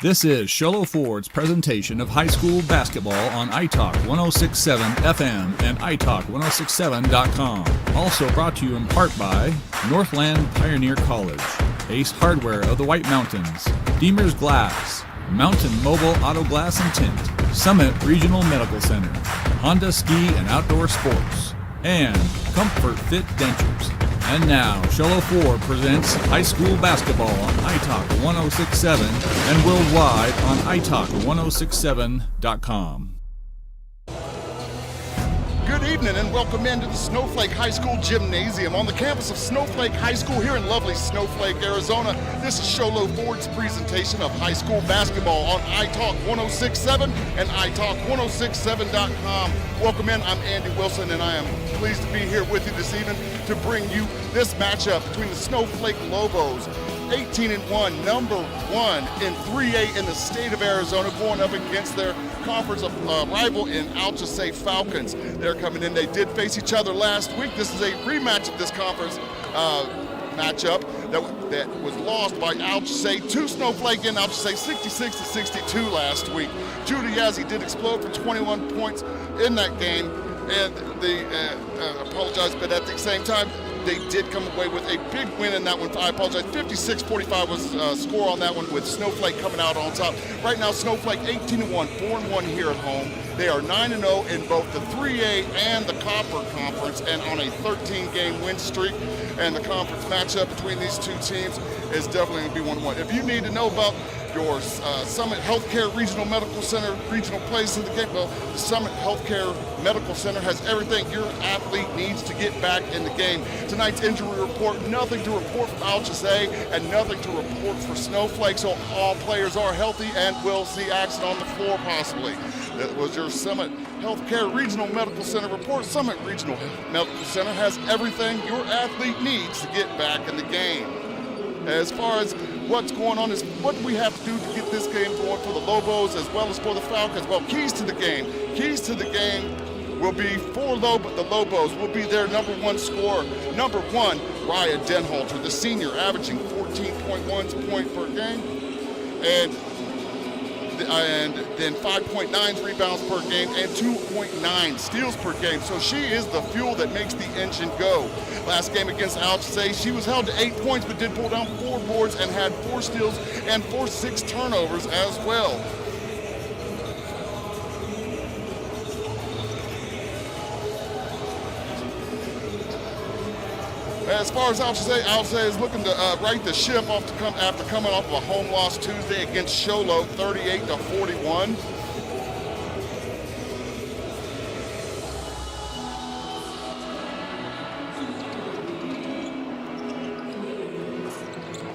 This is Sholo Ford's presentation of high school basketball on iTalk 1067 FM and iTalk1067.com. Also brought to you in part by Northland Pioneer College, Ace Hardware of the White Mountains, Deemer's Glass, Mountain Mobile Auto Glass and Tint, Summit Regional Medical Center, Honda Ski and Outdoor Sports, and Comfort Fit Dentures. And now, Sholo Ford presents high school basketball on iTalk 1067 and worldwide on iTalk1067.com. Good evening and welcome into the Snowflake High School Gymnasium on the campus of Snowflake High School here in lovely Snowflake, Arizona. This is Sholo Ford's presentation of high school basketball on iTalk 1067 and iTalk1067.com. Welcome in, I'm Andy Wilson and I am pleased to be here with you this evening to bring you this matchup between the Snowflake Lobos, 18-1, number one in 3A in the state of Arizona, going up against their conference rival in ALCHESAY FALCONS. They're coming in. They did face each other last week. This is a rematch of this conference matchup that was lost by ALCHESAY to Snowflake in ALCHESAY 66-62 last week. Judy Yazzie did explode for 21 points in that game, and they apologize, but at the same time, they did come away with a big win in that one. I apologize, 56-45 was the score on that one, with Snowflake coming out on top. Right now, Snowflake 18-1, 4-1 here at home. They are 9-0 in both the 3A and the Copper Conference, and on a 13-game win streak. And the conference matchup between these two teams is definitely going to be 1-1. If you need to know about your Summit Healthcare Regional Medical Center regional place in the game, well, the Summit Healthcare Medical Center has everything your athlete needs to get back in the game. Tonight's injury report, nothing to report from ALCHESAY and nothing to report for Snowflake, so all players are healthy and will see action on the floor possibly. That was your Summit Healthcare Regional Medical Center report. Summit Regional Medical Center has everything your athlete needs to get back in the game. As far as what's going on is what do we have to do to get this game going for the Lobos as well as for the Falcons? Well, keys to the game. Keys to the game will be for the Lobos will be their number one scorer. Number one, Raya Denhalter, the senior, averaging 14.1 points per game. And then 5.9 rebounds per game and 2.9 steals per game. So she is the fuel that makes the engine go. Last game against ALCHESAY, she was held to 8 points but did pull down 4 boards and had 4 steals and 6 turnovers as well. As far as ALCHESAY is looking to right the ship after coming off of a home loss Tuesday against Sholo, 38-41.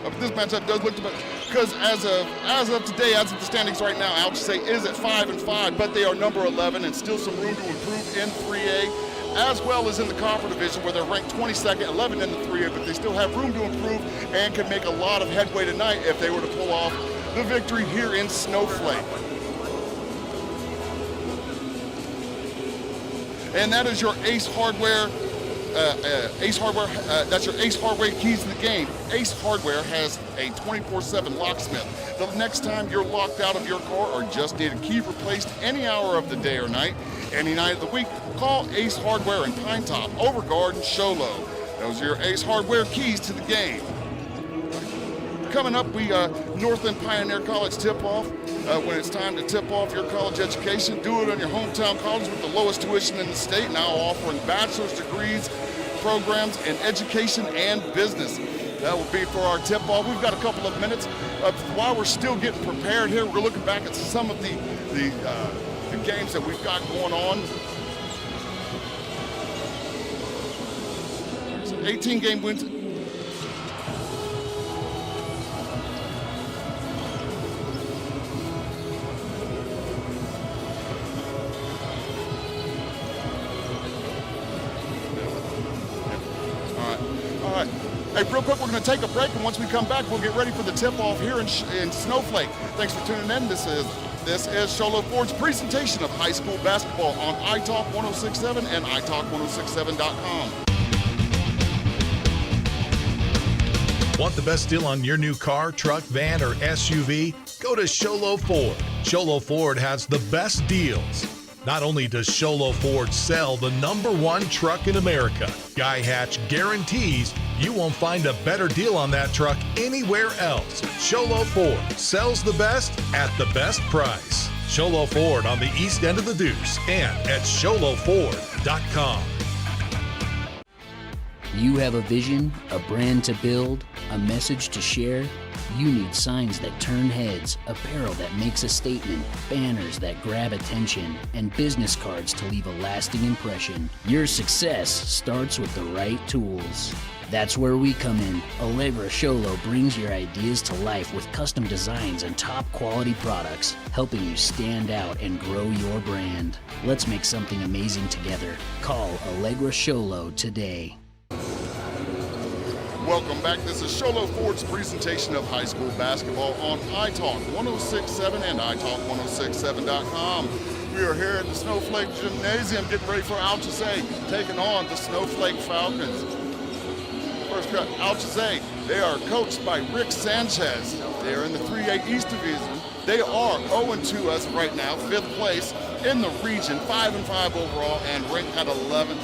But this matchup does look to be, because as of today, as of the standings right now, ALCHESAY is at 5-5, but they are number 11 and still some room to improve in 3A. As well as in the Copper Division, where they're ranked 22nd, 11 in the 3A, but they still have room to improve and can make a lot of headway tonight if they were to pull off the victory here in Snowflake. And that is your Ace Hardware. That's your Ace Hardware keys to the game. Ace Hardware has a 24/7 locksmith. The next time you're locked out of your car or just need a key replaced any hour of the day or night, any night of the week, call Ace Hardware in Pine Top, Overguard, and Sholo. Those are your Ace Hardware keys to the game. Coming up, we Northland Pioneer College tip-off. When it's time to tip off your college education, do it on your hometown college with the lowest tuition in the state, now offering bachelor's degrees programs in education and business. That will be for our tip-off. We've got a couple of minutes. While we're still getting prepared here, we're looking back at some of the games that we've got going on. 18-game wins. All right. Hey, real quick, we're going to take a break, and once we come back, we'll get ready for the tip-off here in Snowflake. Thanks for tuning in. This is Sholo Ford's presentation of high school basketball on iTalk 1067 and iTalk1067.com. Want the best deal on your new car, truck, van, or SUV? Go to Sholo Ford. Sholo Ford has the best deals. Not only does Sholo Ford sell the #1 truck in America, Guy Hatch guarantees you won't find a better deal on that truck anywhere else. Sholo Ford sells the best at the best price. Sholo Ford on the east end of the Deuce and at sholoford.com. You have a vision, a brand to build, a message to share? You need signs that turn heads, apparel that makes a statement, banners that grab attention, and business cards to leave a lasting impression. Your success starts with the right tools. That's where we come in. Allegra Sholo brings your ideas to life with custom designs and top quality products, helping you stand out and grow your brand. Let's make something amazing together. Call Allegra Sholo today. Welcome back. This is Sholo Ford's presentation of high school basketball on iTalk 106.7 and iTalk1067.com. We are here at the Snowflake Gymnasium getting ready for ALCHESAY taking on the Snowflake Falcons. First cut, ALCHESAY. They are coached by Rick Sanchez. They are in the 3A East Division. They are 0-2 as of right now, 5th place in the region, 5-5 overall, and ranked at 11th,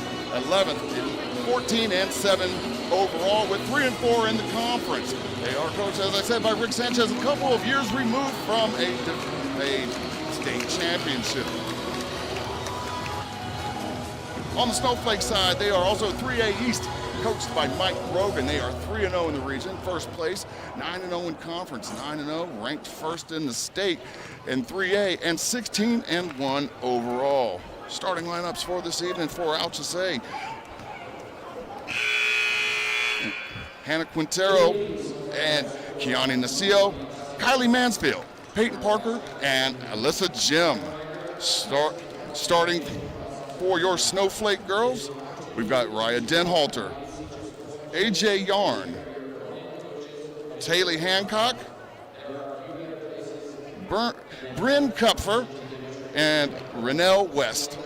14-7 overall, with 3-4 in the conference. They are coached, as I said, by Rick Sanchez, a couple of years removed from a state championship. On the Snowflake side, they are also 3A East, coached by Mike Brogan. They are 3-0 in the region, first place, 9-0 in conference, 9-0, ranked first in the state in 3A, and 16-1 overall. Starting lineups for this evening for ALCHESAY. Hannah Quintero and Kiani Nacio, Kylie Mansfield, Peyton Parker, and Alyssa Jim. Starting for your Snowflake girls, we've got Raya Denhalter, AJ Yarn, Taylor Hancock, Bryn Kupfer, and Renelle West.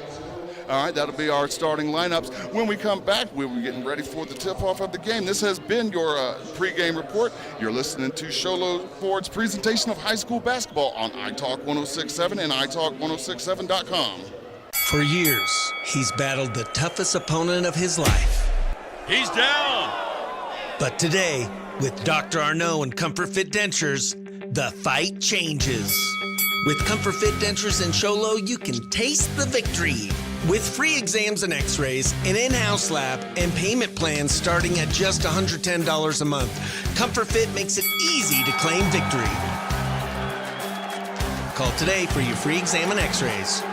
All right, that'll be our starting lineups. When we come back, we'll be getting ready for the tip-off of the game. This has been your pregame report. You're listening to Sholo Ford's presentation of high school basketball on iTalk 106.7 and iTalk1067.com. For years, he's battled the toughest opponent of his life. He's down! But today, with Dr. Arnaud and Comfort Fit Dentures, the fight changes. With Comfort Fit Dentures and Sholo, you can taste the victory. With free exams and x-rays, an in-house lab, and payment plans starting at just $110 a month, Comfort Fit makes it easy to claim victory. Call today for your free exam and x-rays.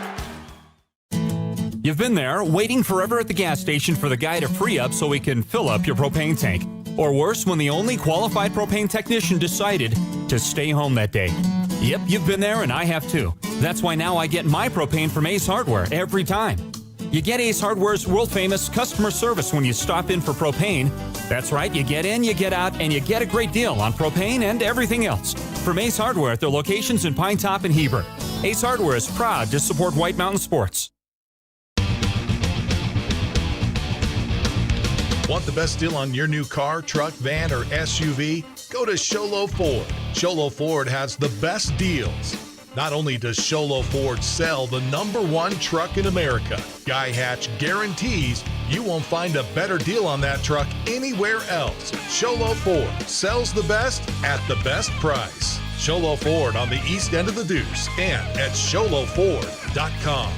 You've been there, waiting forever at the gas station for the guy to free up so he can fill up your propane tank. Or worse, when the only qualified propane technician decided to stay home that day. Yep, you've been there and I have too. That's why now I get my propane from Ace Hardware every time. You get Ace Hardware's world-famous customer service when you stop in for propane. That's right, you get in, you get out, and you get a great deal on propane and everything else. From Ace Hardware at their locations in Pine Top and Heber. Ace Hardware is proud to support White Mountain Sports. Want the best deal on your new car, truck, van, or SUV? Go to Sholo Ford. Sholo Ford has the best deals. Not only does Sholo Ford sell the #1 truck in America, Guy Hatch guarantees you won't find a better deal on that truck anywhere else. Sholo Ford sells the best at the best price. Sholo Ford on the east end of the Deuce and at sholoford.com.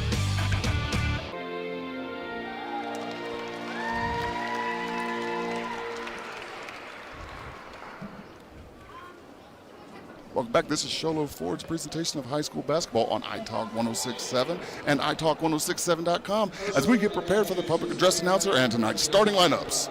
Welcome back. This is Sholo Ford's presentation of high school basketball on iTalk 106.7 and iTalk1067.com as we get prepared for the public address announcer and tonight's starting lineups.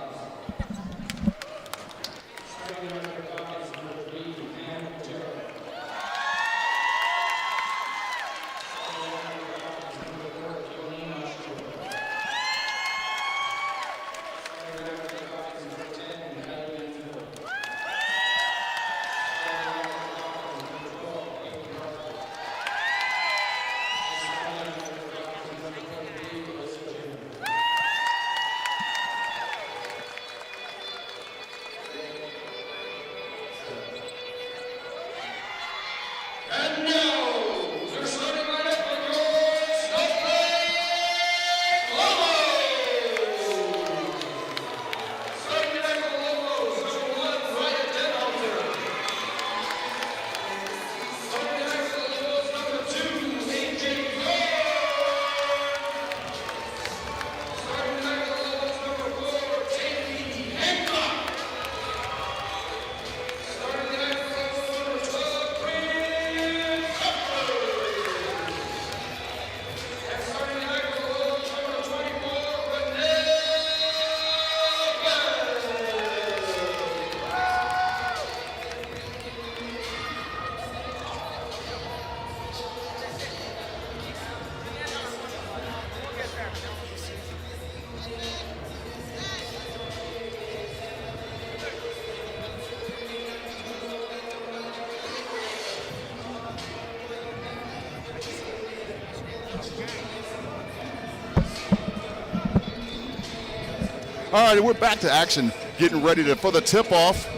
All right, we're back to action, getting ready for the tip-off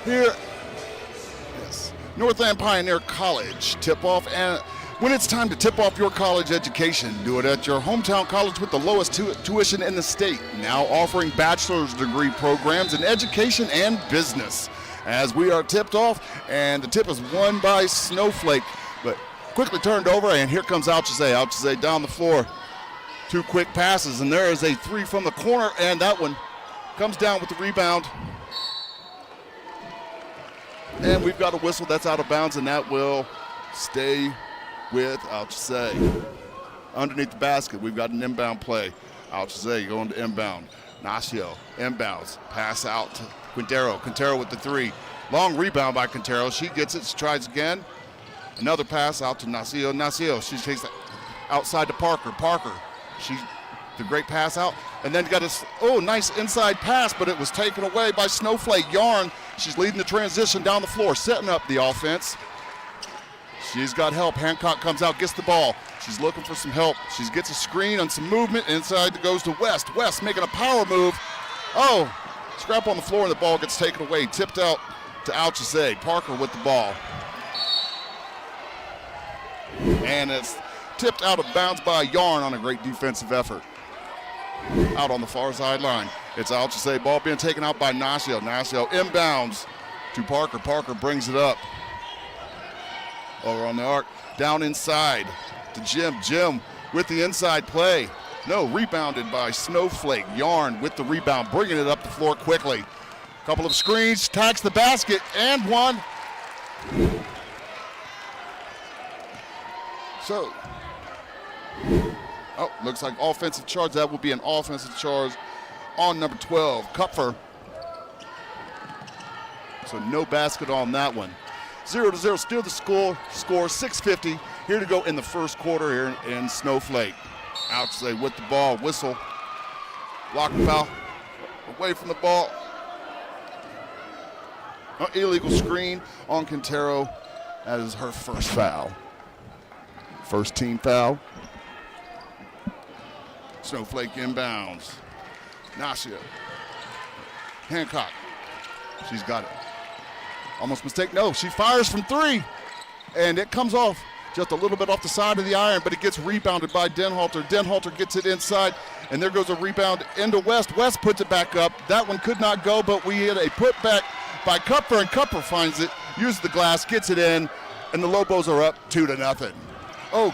here. Yes, Northland Pioneer College tip-off. And when it's time to tip off your college education, do it at your hometown college with the lowest tuition in the state, now offering bachelor's degree programs in education and business. As we are tipped off, and the tip is won by Snowflake, but quickly turned over, and here comes ALCHESAY. ALCHESAY down the floor. 2 quick passes, and there is a 3 from the corner, and that one comes down with the rebound. And we've got a whistle that's out of bounds, and that will stay with ALCHESAY. Underneath the basket, we've got an inbound play. ALCHESAY going to inbound. Nacio inbounds, pass out to Quintero. Quintero with the 3. Long rebound by Quintero. She gets it, she tries again. Another pass out to Nacio. Nacio, she takes it outside to Parker. Parker, the great pass out. And then got a, nice inside pass, but it was taken away by Snowflake. Yarn, she's leading the transition down the floor, setting up the offense. She's got help. Hancock comes out, gets the ball. She's looking for some help. She gets a screen and some movement. Inside goes to West. West making a power move. Scrap on the floor, and the ball gets taken away. Tipped out to ALCHESAY. Parker with the ball. And it's tipped out of bounds by Yarn on a great defensive effort. Out on the far sideline. It's ALCHESAY. Ball being taken out by Nacio. Nacio inbounds to Parker. Parker brings it up. Over on the arc. Down inside to Jim. Jim with the inside play. No, rebounded by Snowflake. Yarn with the rebound, bringing it up the floor quickly. Couple of screens, tags the basket, and one. So, looks like offensive charge. That will be an offensive charge on number 12, Kupfer. So no basket on that one. 0-0, still the score 6:50. Here to go in the first quarter here in Snowflake. ALCHESAY with the ball, whistle. Block foul, away from the ball. Illegal screen on Quintero. That is her first foul. First team foul. Snowflake inbounds. Nacio. Hancock. She's got it. Almost mistake. No, she fires from 3. And it comes off just a little bit off the side of the iron, but it gets rebounded by Denhalter. Denhalter gets it inside, and there goes a rebound into West. West puts it back up. That one could not go, but we had a putback by Kupfer, and Kupfer finds it, uses the glass, gets it in, and the Lobos are up 2-0.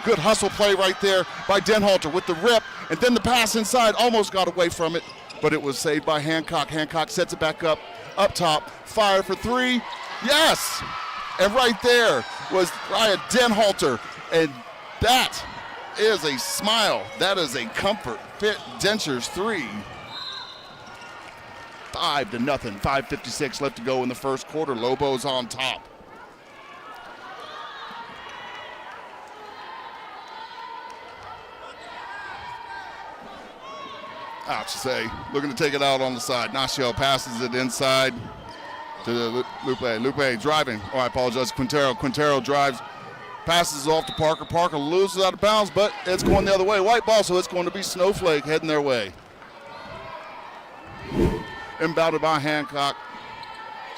Good hustle play right there by Denhalter with the rip, and then the pass inside, almost got away from it, but it was saved by Hancock. Hancock sets it back up top, fire for 3, yes! And right there was Raya Denhalter, and that is a smile. That is a comfort. Fit Dentures 3. 5-0, 5:56 left to go in the first quarter. Lobos on top. ALCHESAY looking to take it out on the side. Nacio passes it inside to Lupe. Lupe driving. I apologize. Quintero drives, passes off to Parker. Parker loses out of bounds, but it's going the other way. White ball, so it's going to be Snowflake heading their way. Inbounded by Hancock.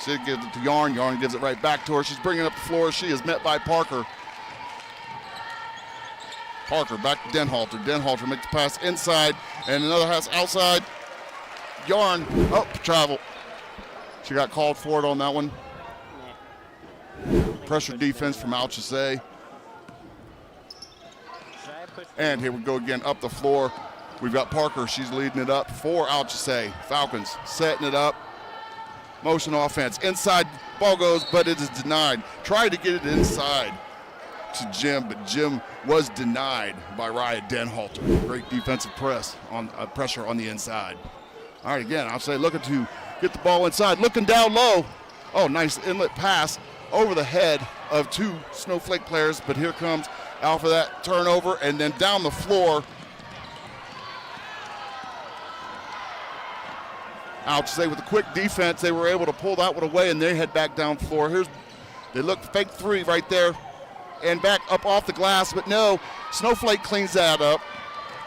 She gives it to Yarn. Yarn gives it right back to her. She's bringing up the floor. She is met by Parker. Parker back to Denhalter. Denhalter makes the pass inside, and another pass outside. Yarn, travel. She got called for it on that one. Pressure defense from ALCHESAY. And here we go again up the floor. We've got Parker. She's leading it up for ALCHESAY. Falcons setting it up. Motion offense. Inside, ball goes, but it is denied. Tried to get it inside to Jim, but Jim was denied by Raya Denhalter. Great defensive pressure on the inside. All right, again, ALCHESAY looking to get the ball inside, looking down low. Nice inlet pass over the head of 2 Snowflake players, but here comes Al for that turnover, and then down the floor. ALCHESAY with a quick defense, they were able to pull that one away, and they head back down floor. They look fake 3 right there, and back up off the glass, but no, Snowflake cleans that up.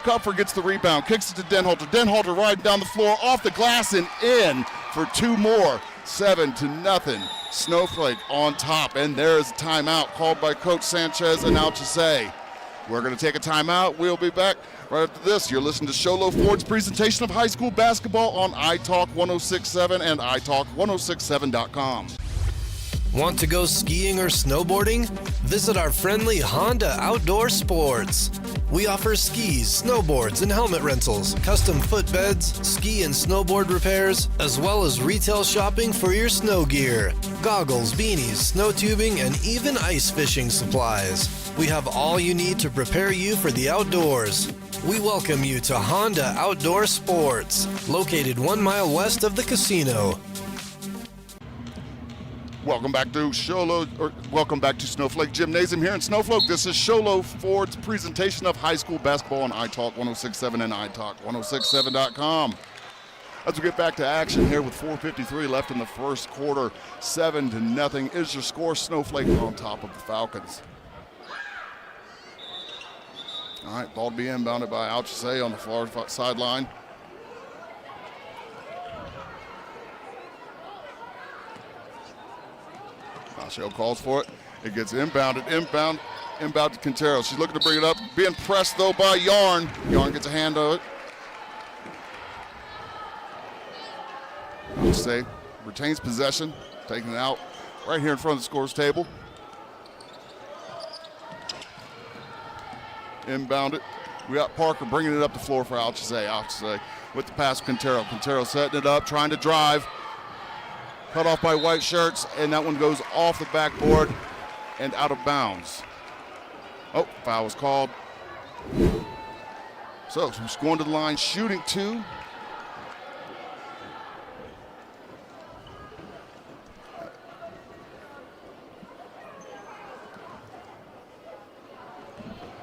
Kupfer gets the rebound, kicks it to Denhalter. Denhalter riding down the floor, off the glass and in for 2 more. 7-0. Snowflake on top, and there's a timeout called by Coach Sanchez and ALCHESAY. We're going to take a timeout. We'll be back right after this. You're listening to Sholo Ford's presentation of high school basketball on iTalk 106.7 and iTalk1067.com. Want to go skiing or snowboarding? Visit our friendly Honda Outdoor Sports. We offer skis, snowboards, and helmet rentals, custom footbeds, ski and snowboard repairs, as well as retail shopping for your snow gear, goggles, beanies, snow tubing, and even ice fishing supplies. We have all you need to prepare you for the outdoors. We welcome you to Honda Outdoor Sports, located 1 mile west of the casino. Welcome back to Snowflake Gymnasium here in Snowflake. This is Sholo Ford's presentation of high school basketball on iTalk 1067 and iTalk1067.com. As we get back to action here with 4:53 left in the first quarter, 7-0 is your score. Snowflake on top of the Falcons. All right, ball to be inbounded by ALCHESAY on the far sideline. Shell calls for it. It gets inbound to Quintero. She's looking to bring it up. Being pressed, though, by Yarn. Yarn gets a hand of it. ALCHESAY retains possession, taking it out right here in front of the scores table. Inbound it. We got Parker bringing it up the floor for ALCHESAY. ALCHESAY with the pass to Quintero. Quintero setting it up, trying to drive. Cut off by white shirts, and that one goes off the backboard and out of bounds. Oh, foul was called. So she's going to the line, shooting 2.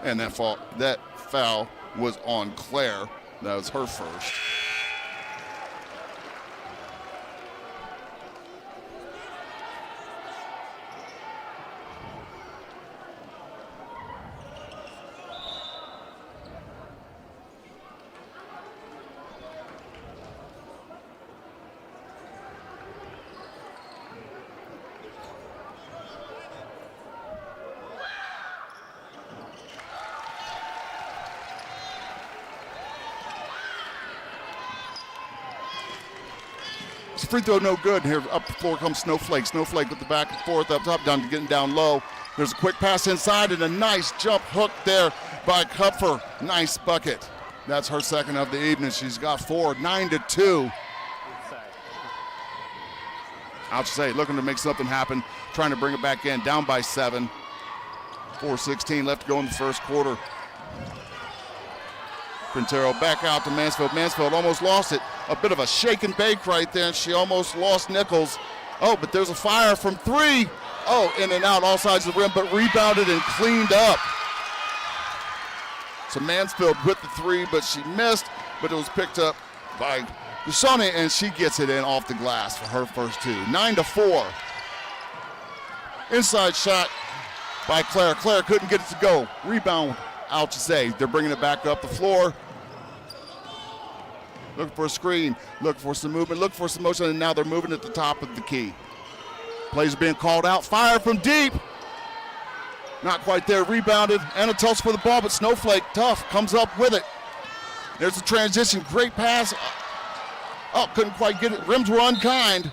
And that foul was on Claire. That was her first. Free throw no good. Here up the floor comes Snowflake. Snowflake with the back and forth up top, getting down low. There's a quick pass inside and a nice jump hook there by Kupfer. Nice bucket. That's her second of the evening. She's got 4, 9-2. ALCHESAY looking to make something happen, trying to bring it back in, down by 7. 4:16 left to go in the first quarter. Quintero back out to Mansfield. Mansfield almost lost it. A bit of a shake and bake right there, and she almost lost Nichols. Oh, but there's a fire from 3. Oh, in and out, all sides of the rim, but rebounded and cleaned up. So Mansfield with the 3, but she missed, but it was picked up by Deshawnee, and she gets it in off the glass for her first 2. 9-4. Inside shot by Claire. Claire couldn't get it to go. Rebound, ALCHESAY. They're bringing it back up the floor. Looking for a screen, looking for some movement, looking for some motion, and now they're moving at the top of the key. Plays are being called out. Fire from deep. Not quite there. Rebounded. Anna Tulsa for the ball, but Snowflake, tough, comes up with it. There's a transition. Great pass. Oh, couldn't quite get it. Rims were unkind.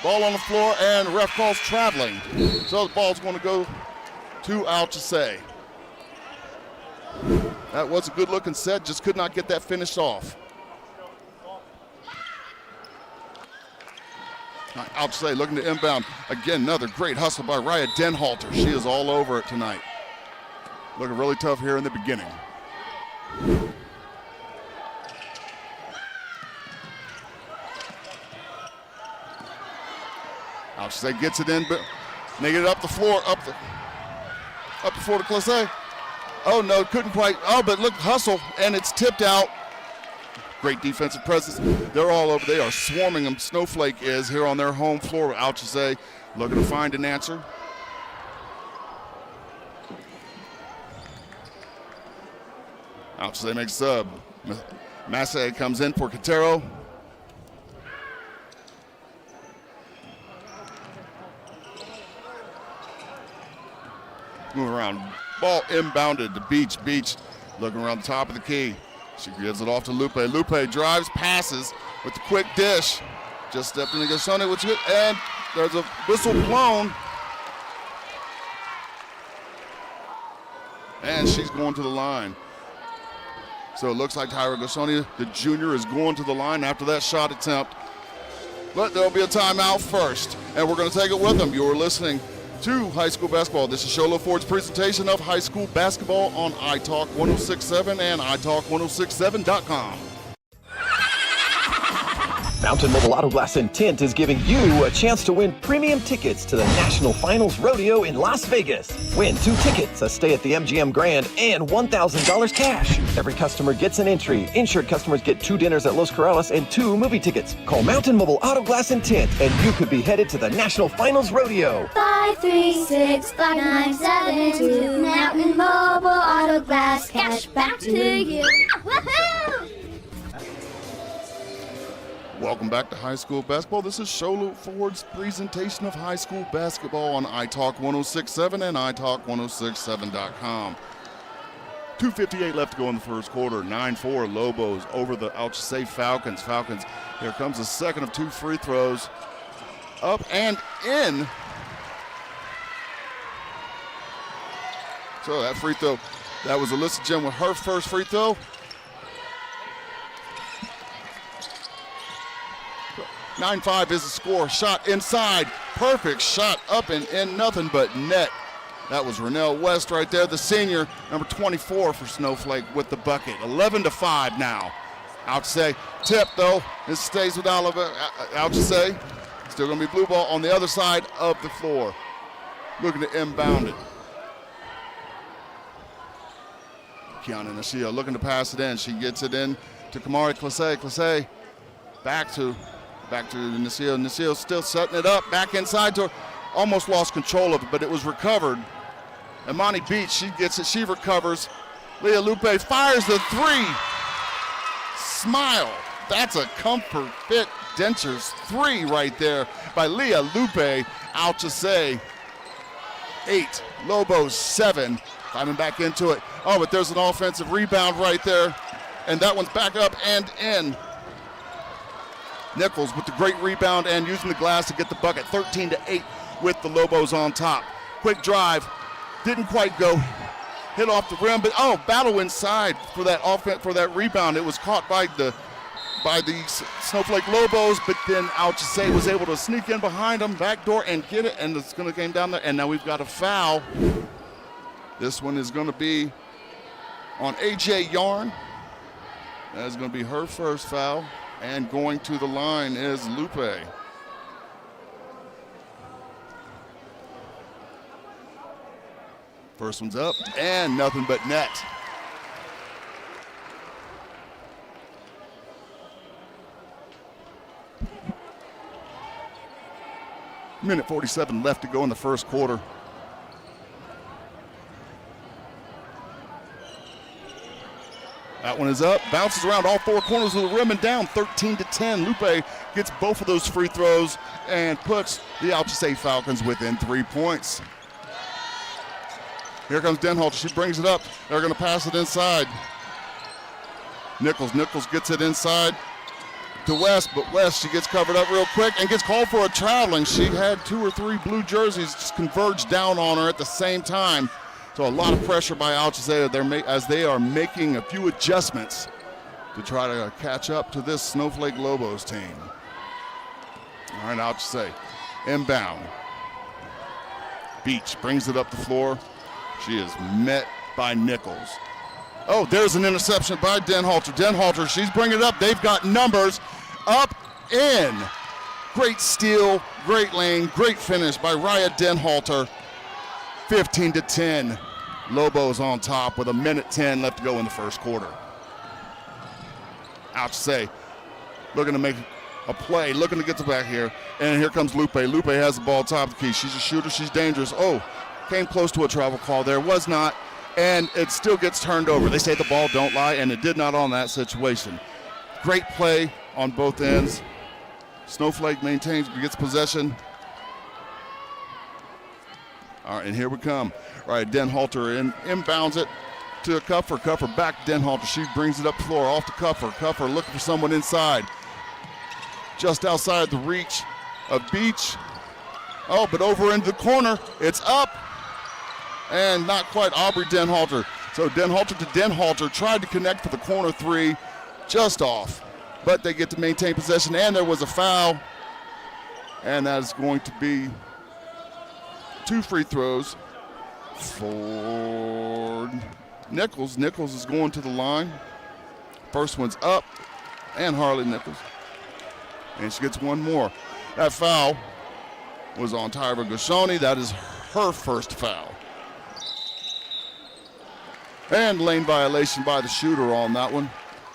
Ball on the floor, and ref calls traveling. So the ball's going to go to ALCHESAY. That was a good-looking set. Just could not get that finished off. ALCHESAY looking to inbound. Again, another great hustle by Raya Denhalter. She is all over it tonight. Looking really tough here in the beginning. ALCHESAY gets it in, but they get it up the floor, up the floor to Classe. Oh no, couldn't quite. Oh, but look, hustle, and it's tipped out. Great defensive presence. They're all over. They are swarming them. Snowflake is here on their home floor. ALCHESAY looking to find an answer. ALCHESAY makes sub. Massey comes in for Quintero. Move around. Ball inbounded to Beach. Beach looking around the top of the key. She gives it off to Lupe. Lupe drives, passes with the quick dish. Just stepped in to Gasone, which is good. And there's a whistle blown. And she's going to the line. So it looks like Tyra Gasone, the junior, is going to the line after that shot attempt. But there'll be a timeout first, and we're going to take it with them. You're listening to high school basketball. This is Sholo Ford's presentation of high school basketball on iTalk 106.7 and iTalk1067.com. Mountain Mobile Auto Glass and Tint is giving you a chance to win premium tickets to the National Finals Rodeo in Las Vegas. Win 2 tickets, a stay at the MGM Grand, and $1,000 cash. Every customer gets an entry. Insured customers get 2 dinners at Los Corrales and 2 movie tickets. Call Mountain Mobile Auto Glass and Tint, and you could be headed to the National Finals Rodeo. 536-5972. Mountain Mobile Auto Glass, cash back to you. Woohoo! Welcome back to high school basketball. This is Sholo Ford's presentation of high school basketball on iTalk 106.7 and iTalk1067.com. 2:58 left to go in the first quarter. 9-4 Lobos over the ALCHESAY Falcons. Falcons, here comes the second of 2 free throws. Up and in. So that free throw, that was Alyssa Jim with her first free throw. 9-5 is the score. Shot inside. Perfect shot up and in. Nothing but net. That was Renell West right there, the senior, number 24 for Snowflake with the bucket. 11-5 now. ALCHESAY tip, though. It stays with ALCHESAY. Still going to be blue ball on the other side of the floor. Looking to inbound it. Kiana Nashia looking to pass it in. She gets it in to Kamari Clase. Clase back to Nacille. Nacille still setting it up. Back inside to her. Almost lost control of it, but it was recovered. Imani Beach, she gets it. She recovers. Leah Lupe fires the 3. Smile. That's a Comfort Fit Dentures 3 right there by Leah Lupe. ALCHESAY 8. Lobos 7. Climbing back into it. Oh, but there's an offensive rebound right there. And that one's back up and in. Nichols with the great rebound and using the glass to get the bucket. 13-8 with the Lobos on top. Quick drive. Didn't quite go. Hit off the rim, but battle inside for that offense, for that rebound. It was caught by the Snowflake Lobos, but then ALCHESAY was able to sneak in behind them, backdoor, and get it, and it's going to come down there. And now we've got a foul. This one is going to be on AJ Yarn. That is going to be her first foul. And going to the line is Lupe. First one's up, and nothing but net. Minute 47 left to go in the first quarter. That one is up, bounces around all 4 corners of the rim and down, 13-10. Lupe gets both of those free throws and puts the ALCHESAY Falcons within 3 points. Here comes Denholtz. She brings it up. They're going to pass it inside. Nichols gets it inside to West, but West, she gets covered up real quick and gets called for a traveling. She had 2 or 3 blue jerseys just converge down on her at the same time. So a lot of pressure by ALCHESAY as they are making a few adjustments to try to catch up to this Snowflake Lobos team. All right, ALCHESAY inbound. Beach brings it up the floor. She is met by Nichols. Oh, there's an interception by Denholter. Denholter, she's bringing it up. They've got numbers. Up, in. Great steal, great lane, great finish by Raya Denholter. 15-10. Lobos on top with 1:10 left to go in the first quarter. ALCHESAY looking to make a play, looking to get the back here. And here comes Lupe. Lupe has the ball top of the key. She's a shooter. She's dangerous. Oh, came close to a travel call there. Was not. and it still gets turned over. They say the ball don't lie, and it did not on that situation. Great play on both ends. Snowflake maintains, gets possession. All right, and here we come. All right, Denhalter inbounds it to Cuffer. Cuffer back to Denhalter. She brings it up the floor, off to Cuffer. Cuffer looking for someone inside. Just outside the reach of Beach. Oh, but over into the corner. It's up. And not quite Aubrey Denhalter. So Denhalter to Denhalter. Tried to connect for the corner three. Just off. But they get to maintain possession. And there was a foul. And that is going to be 2 free throws for Nichols. Nichols is going to the line. First one's up. And Harley Nichols. And she gets one more. That foul was on Tyra Gashoni. That is her first foul. And lane violation by the shooter on that one.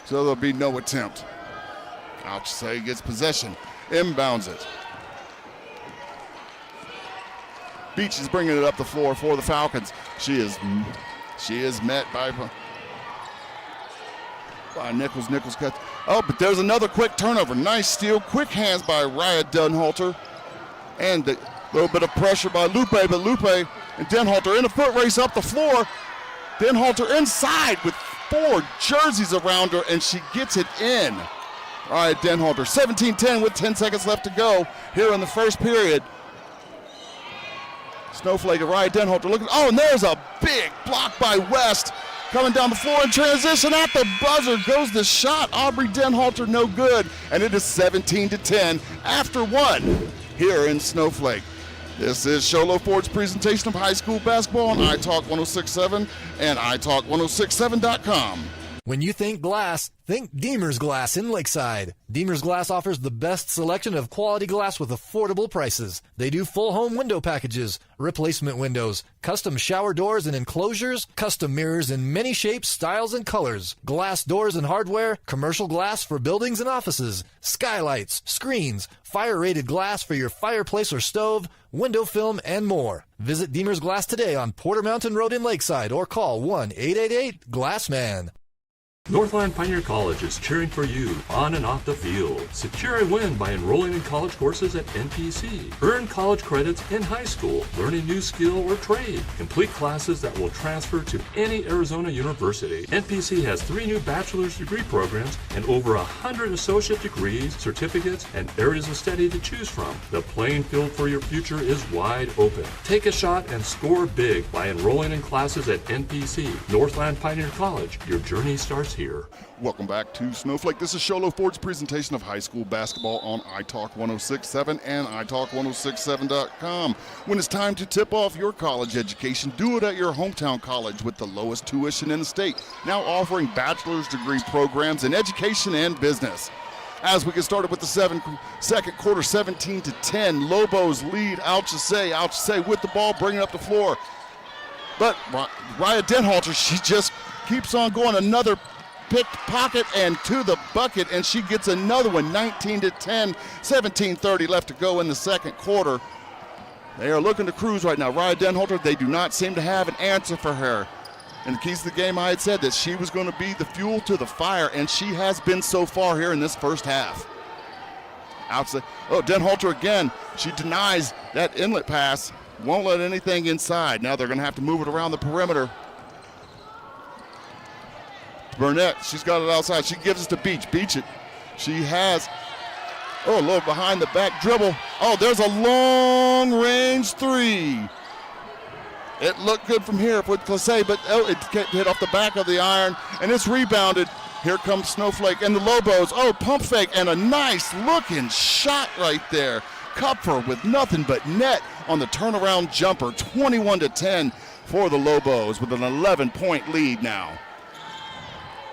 So there'll be no attempt. ALCHESAY gets possession. Inbounds it. Beach is bringing it up the floor for the Falcons. She is met by Nichols. Nichols cuts. Oh, but there's another quick turnover. Nice steal. Quick hands by Raya Denhalter. And a little bit of pressure by Lupe, but Lupe and Denhalter in a foot race up the floor. Denhalter inside with 4 jerseys around her, and she gets it in. All right, Denhalter, 17-10 with 10 seconds left to go here in the first period. Snowflake and Ryan Denhalter looking. Oh, and there's a big block by West. Coming down the floor in transition at the buzzer goes the shot. Aubrey Denhalter no good. And it is 17-10 after 1 here in Snowflake. This is Sholo Ford's presentation of high school basketball on iTalk 106.7 and iTalk1067.com. When you think glass, think Deemer's Glass in Lakeside. Deemer's Glass offers the best selection of quality glass with affordable prices. They do full home window packages, replacement windows, custom shower doors and enclosures, custom mirrors in many shapes, styles, and colors, glass doors and hardware, commercial glass for buildings and offices, skylights, screens, fire-rated glass for your fireplace or stove, window film, and more. Visit Deemer's Glass today on Porter Mountain Road in Lakeside or call 1-888-GLASSMAN. Northland Pioneer College is cheering for you on and off the field. Secure a win by enrolling in college courses at NPC. Earn college credits in high school, learn a new skill or trade. Complete classes that will transfer to any Arizona university. NPC has 3 new bachelor's degree programs and over 100 associate degrees, certificates, and areas of study to choose from. The playing field for your future is wide open. Take a shot and score big by enrolling in classes at NPC. Northland Pioneer College. Your journey starts here. Welcome back to Snowflake. This is Sholo Ford's presentation of high school basketball on iTalk 106.7 and iTalk1067.com. When it's time to tip off your college education, do it at your hometown college with the lowest tuition in the state. Now offering bachelor's degree programs in education and business. As we get started with the second quarter, 17-10, Lobos lead ALCHESAY. ALCHESAY with the ball, bringing up the floor. But Raya Denhalter, she just keeps on going. Another picked pocket and to the bucket, and she gets another one. 19-10, 17:30 left to go in the second quarter. They are looking to cruise right now. Raya Denhalter, they do not seem to have an answer for her. And the keys to the game, I had said that she was going to be the fuel to the fire, and she has been so far here in this first half. Outside. Oh, Denhalter again. She denies that inlet pass. Won't let anything inside. Now they're going to have to move it around the perimeter. Burnett, she's got it outside. She gives it to Beach. Beach it. She has, a little behind the back dribble. Oh, there's a long range 3. It looked good from here with ALCHESAY, but it hit off the back of the iron, and it's rebounded. Here comes Snowflake and the Lobos. Oh, pump fake and a nice looking shot right there. Kupfer with nothing but net on the turnaround jumper. 21-10 for the Lobos with an 11-point lead now.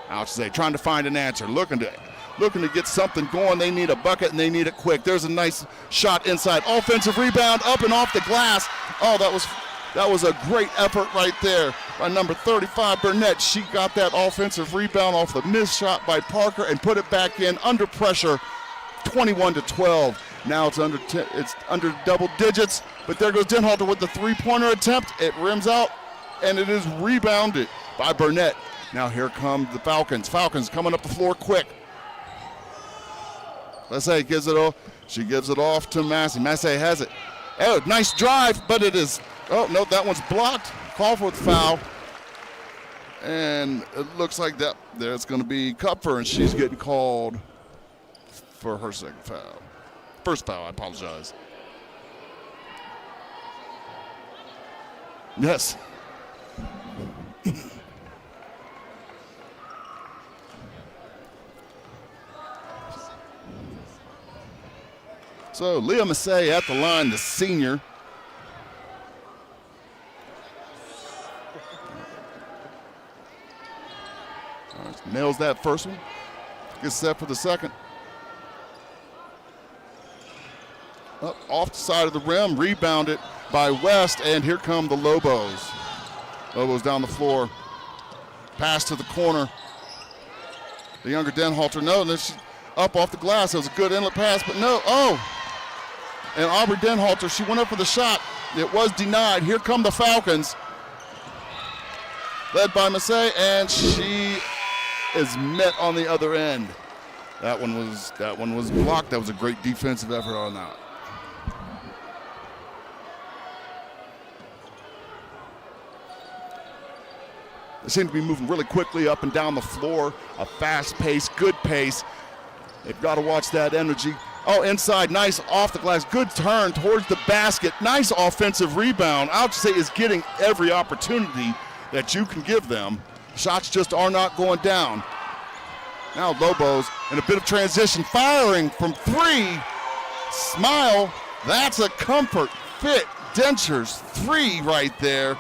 ALCHESAY trying to find an answer, looking to get something going. They need a bucket and they need it quick. There's a nice shot inside. Offensive rebound up and off the glass. Oh, that was a great effort right there by number 35, Burnett. She got that offensive rebound off the missed shot by Parker and put it back in under pressure. 21-12. Now it's under double digits, but there goes Denhalter with the 3-pointer attempt. It rims out and it is rebounded by Burnett. Now here come the Falcons. Falcons coming up the floor quick. Let's gives it off. She gives it off to Massey. Massey has it. Oh, nice drive, but it is, oh no, that one's blocked. Call for the foul. And it looks like that there's going to be Kupfer, and she's getting called for her second foul. First foul, I apologize. Yes. So Leah Massey at the line, the senior. Nails that first one. Gets set for the second. Up off the side of the rim, rebounded by West, and here come the Lobos. Lobos down the floor. Pass to the corner. The younger Denhalter, no, and she's up off the glass. It was a good inlet pass, but no, oh. And Aubrey Denhalter, she went up for the shot. It was denied. Here come the Falcons. Led by Massey, and she is met on the other end. That one was blocked. That was a great defensive effort on that. They seem to be moving really quickly up and down the floor. A fast pace, good pace. They've got to watch that energy. Oh, inside, nice off the glass. Good turn towards the basket. Nice offensive rebound. ALCHESAY is getting every opportunity that you can give them. Shots just are not going down. Now Lobos in a bit of transition, firing from three. Smile, that's a comfort fit. Dentures three right there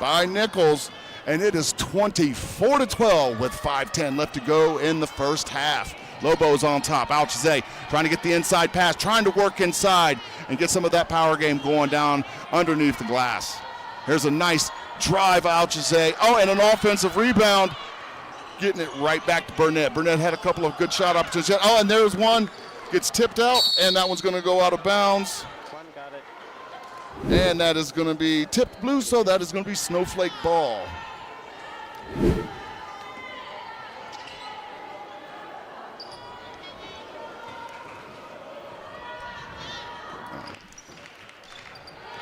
by Nichols. And it is 24-12 with 5:10 left to go in the first half. Lobos on top. ALCHESAY trying to get the inside pass, trying to work inside and get some of that power game going down underneath the glass. Here's a nice drive, ALCHESAY. Oh, and an offensive rebound. Getting it right back to Burnett. Burnett had a couple of good shot opportunities. Oh, and there's one. Gets tipped out, and that one's going to go out of bounds. One got it. And that is going to be tipped blue, so that is going to be Snowflake ball.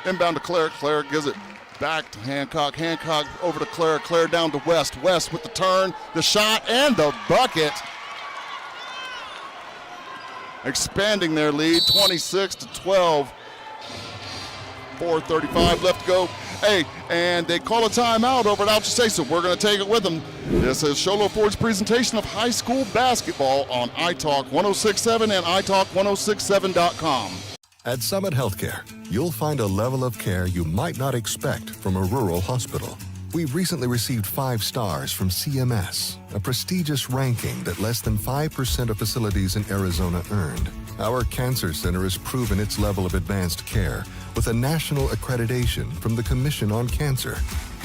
Inbound to Claire. Claire gives it back to Hancock. Hancock over to Claire. Claire down to West. West with the turn, the shot, and the bucket. Expanding their lead, 26-12. 4:35 left to go. Hey, and they call a timeout over at ALCHESAY, so we're going to take it with them. This is Sholo Ford's presentation of high school basketball on iTalk 106.7 and iTalk1067.com. At Summit Healthcare, you'll find a level of care you might not expect from a rural hospital. We've recently received 5 stars from CMS, a prestigious ranking that less than 5% of facilities in Arizona earned. Our cancer center has proven its level of advanced care with a national accreditation from the Commission on Cancer.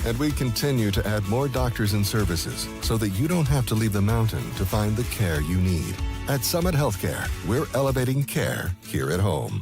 And we continue to add more doctors and services so that you don't have to leave the mountain to find the care you need. At Summit Healthcare, we're elevating care here at home.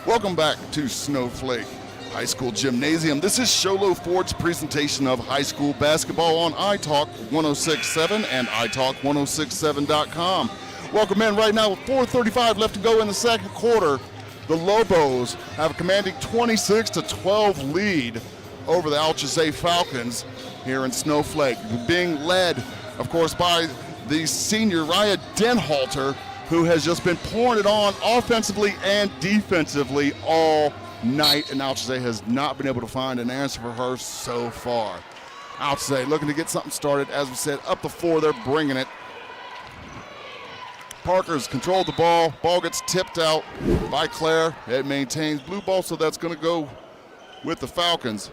Welcome back to Snowflake High School Gymnasium. This is Sholo Ford's presentation of high school basketball on iTalk 106.7 and iTalk1067.com. Welcome in right now with 4:35 left to go in the second quarter. The Lobos have a commanding 26-12 lead over the ALCHESAY Falcons here in Snowflake, being led, of course, by the senior Raya Denhalter, who has just been pouring it on offensively and defensively all night, and ALCHESAY has not been able to find an answer for her so far. ALCHESAY looking to get something started. As we said, up the floor, they're bringing it. Parker's controlled the ball. Ball gets tipped out by Claire. It maintains blue ball, so that's going to go with the Falcons.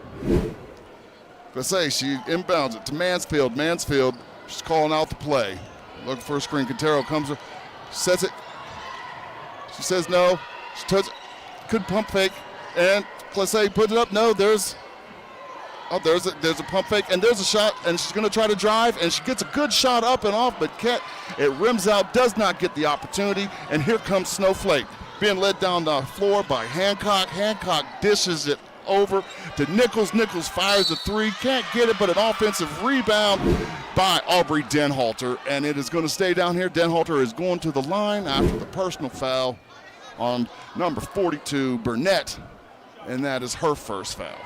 Let's say she inbounds it to Mansfield. Mansfield, she's calling out the play. Looking for a screen. Quintero comes, sets it. She says no. She touches it. Could pump fake. And Classe put it up. No, there's a pump fake, and there's a shot, and she's going to try to drive, and she gets a good shot up and off, but it rims out, does not get the opportunity, and here comes Snowflake, being led down the floor by Hancock. Hancock dishes it over to Nichols. Nichols fires the three, can't get it, but an offensive rebound by Aubrey Denhalter, and it is going to stay down here. Denhalter is going to the line after the personal foul on number 42, Burnett, and that is her first foul.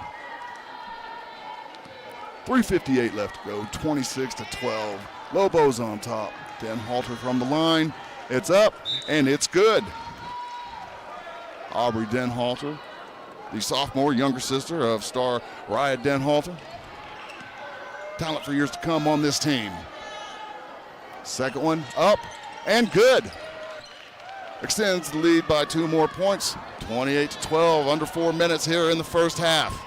3:58 left to go, 26-12. Lobos on top. Denhalter from the line. It's up, and it's good. Aubrey Denhalter, the sophomore, younger sister of star Raya Denhalter. Talent for years to come on this team. Second one up and good. Extends the lead by 2 more points. 28-12, under 4 minutes here in the first half.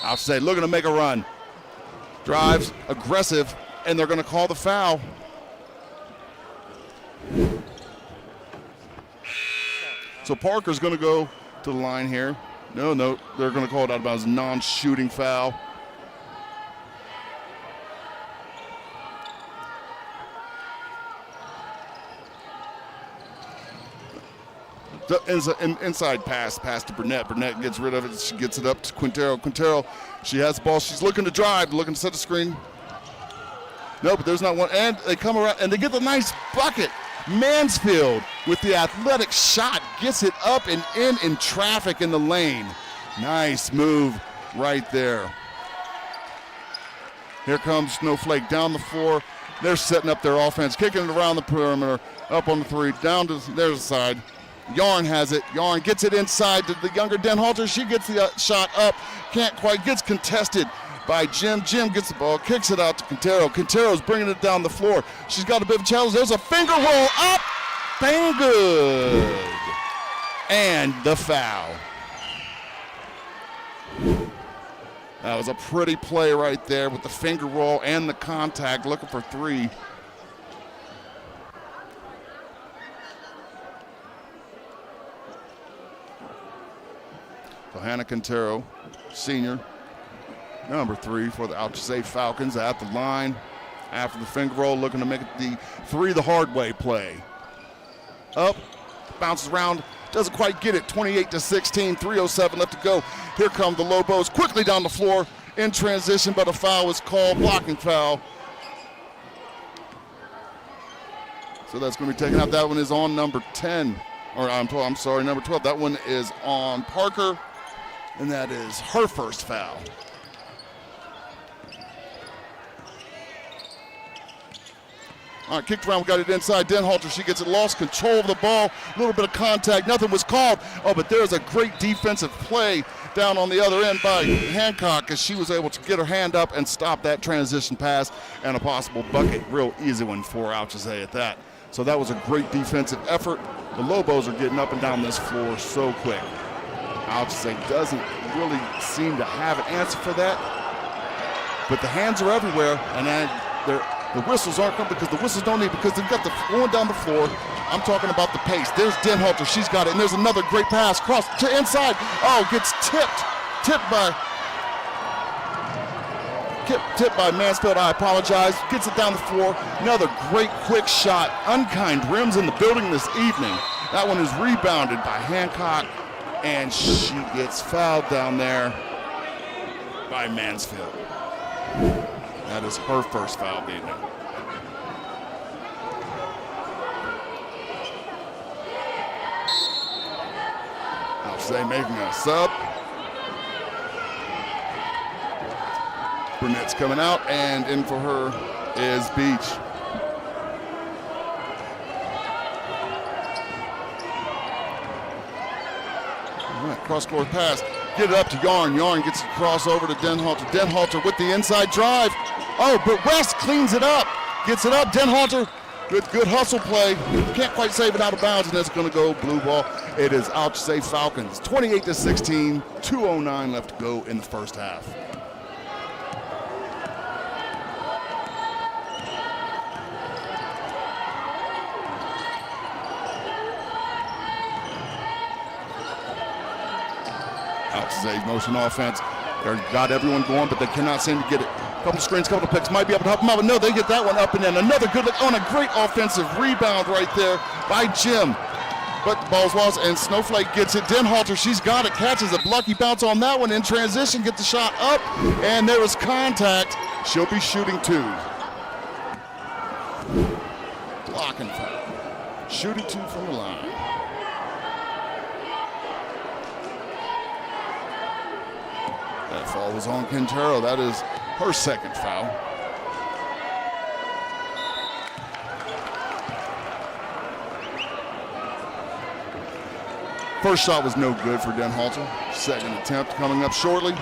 ALCHESAY looking to make a run. Drives, aggressive, and they're going to call the foul. So Parker's going to go to the line here. No, they're going to call it out of bounds, non-shooting foul. The inside pass to Burnett. Burnett gets rid of it. She gets it up to Quintero. Quintero, she has the ball. She's looking to drive, looking to set the screen. No, but there's not one. And they come around, and they get the nice bucket. Mansfield with the athletic shot gets it up and in traffic in the lane. Nice move right there. Here comes Snowflake down the floor. They're setting up their offense, kicking it around the perimeter, up on the three, down to there's the side. Yarn has it. Yarn gets it inside to the younger Denhalter. She gets the shot up. Can't quite. Gets contested by Jim. Jim gets the ball, kicks it out to Quintero. Quintero's bringing it down the floor. She's got a bit of a challenge. There's a finger roll up. Bang good. And the foul. That was a pretty play right there with the finger roll and the contact, looking for 3. So Hannah Quintero, senior, number 3 for the ALCHESAY Falcons at the line. After the finger roll, looking to make it the 3 the hard way play. Up, bounces around, doesn't quite get it. 28-16, 3:07 left to go. Here come the Lobos quickly down the floor in transition, but a foul is called, blocking foul. So that's going to be taken out. That one is on number 10, or I'm sorry, number 12. That one is on Parker, and that is her first foul. All right, kicked around, we got it inside. Denhalter, she gets it, lost control of the ball, a little bit of contact, nothing was called. Oh, but there's a great defensive play down on the other end by Hancock as she was able to get her hand up and stop that transition pass and a possible bucket. Real easy one for ALCHESAY at that. So that was a great defensive effort. The Lobos are getting up and down this floor so quick. ALCHESAY doesn't really seem to have an answer for that, but the hands are everywhere, and the whistles aren't coming because the whistles don't need, because they've got the going down the floor. I'm talking about the pace. There's Denhalter, she's got it, and there's another great pass cross to inside. Oh, gets tipped by Mansfield. I apologize. Gets it down the floor. Another great quick shot. Unkind rims in the building this evening. That one is rebounded by Hancock, and she gets fouled down there by Mansfield. That is her first foul of the evening. ALCHESAY making a sub. Burnett's coming out, and in for her is Beach. All right, cross-court pass. Get it up to Yarn. Yarn gets the cross over to Denhalter. Denhalter with the inside drive. Oh, but West cleans it up. Gets it up. Denhalter, good hustle play. Can't quite save it out of bounds, and it's going to go blue ball. It is ALCHESAY Falcons, 28-16, 2:09 left to go in the first half. ALCHESAY motion offense. They've got everyone going, but they cannot seem to get it. Couple screens, couple of picks, might be able to help them out, but no, they get that one up and in. Another good look on a great offensive rebound right there by Jim. but the ball's lost, and Snowflake gets it. Denhalter, she's got it, catches a lucky bounce on that one in transition, gets the shot up, and there was contact. She'll be shooting 2. Blocking foul. Shooting 2 from the line. That foul was on Quintero. That is her second foul. First shot was no good for Denhalter. Second attempt coming up shortly.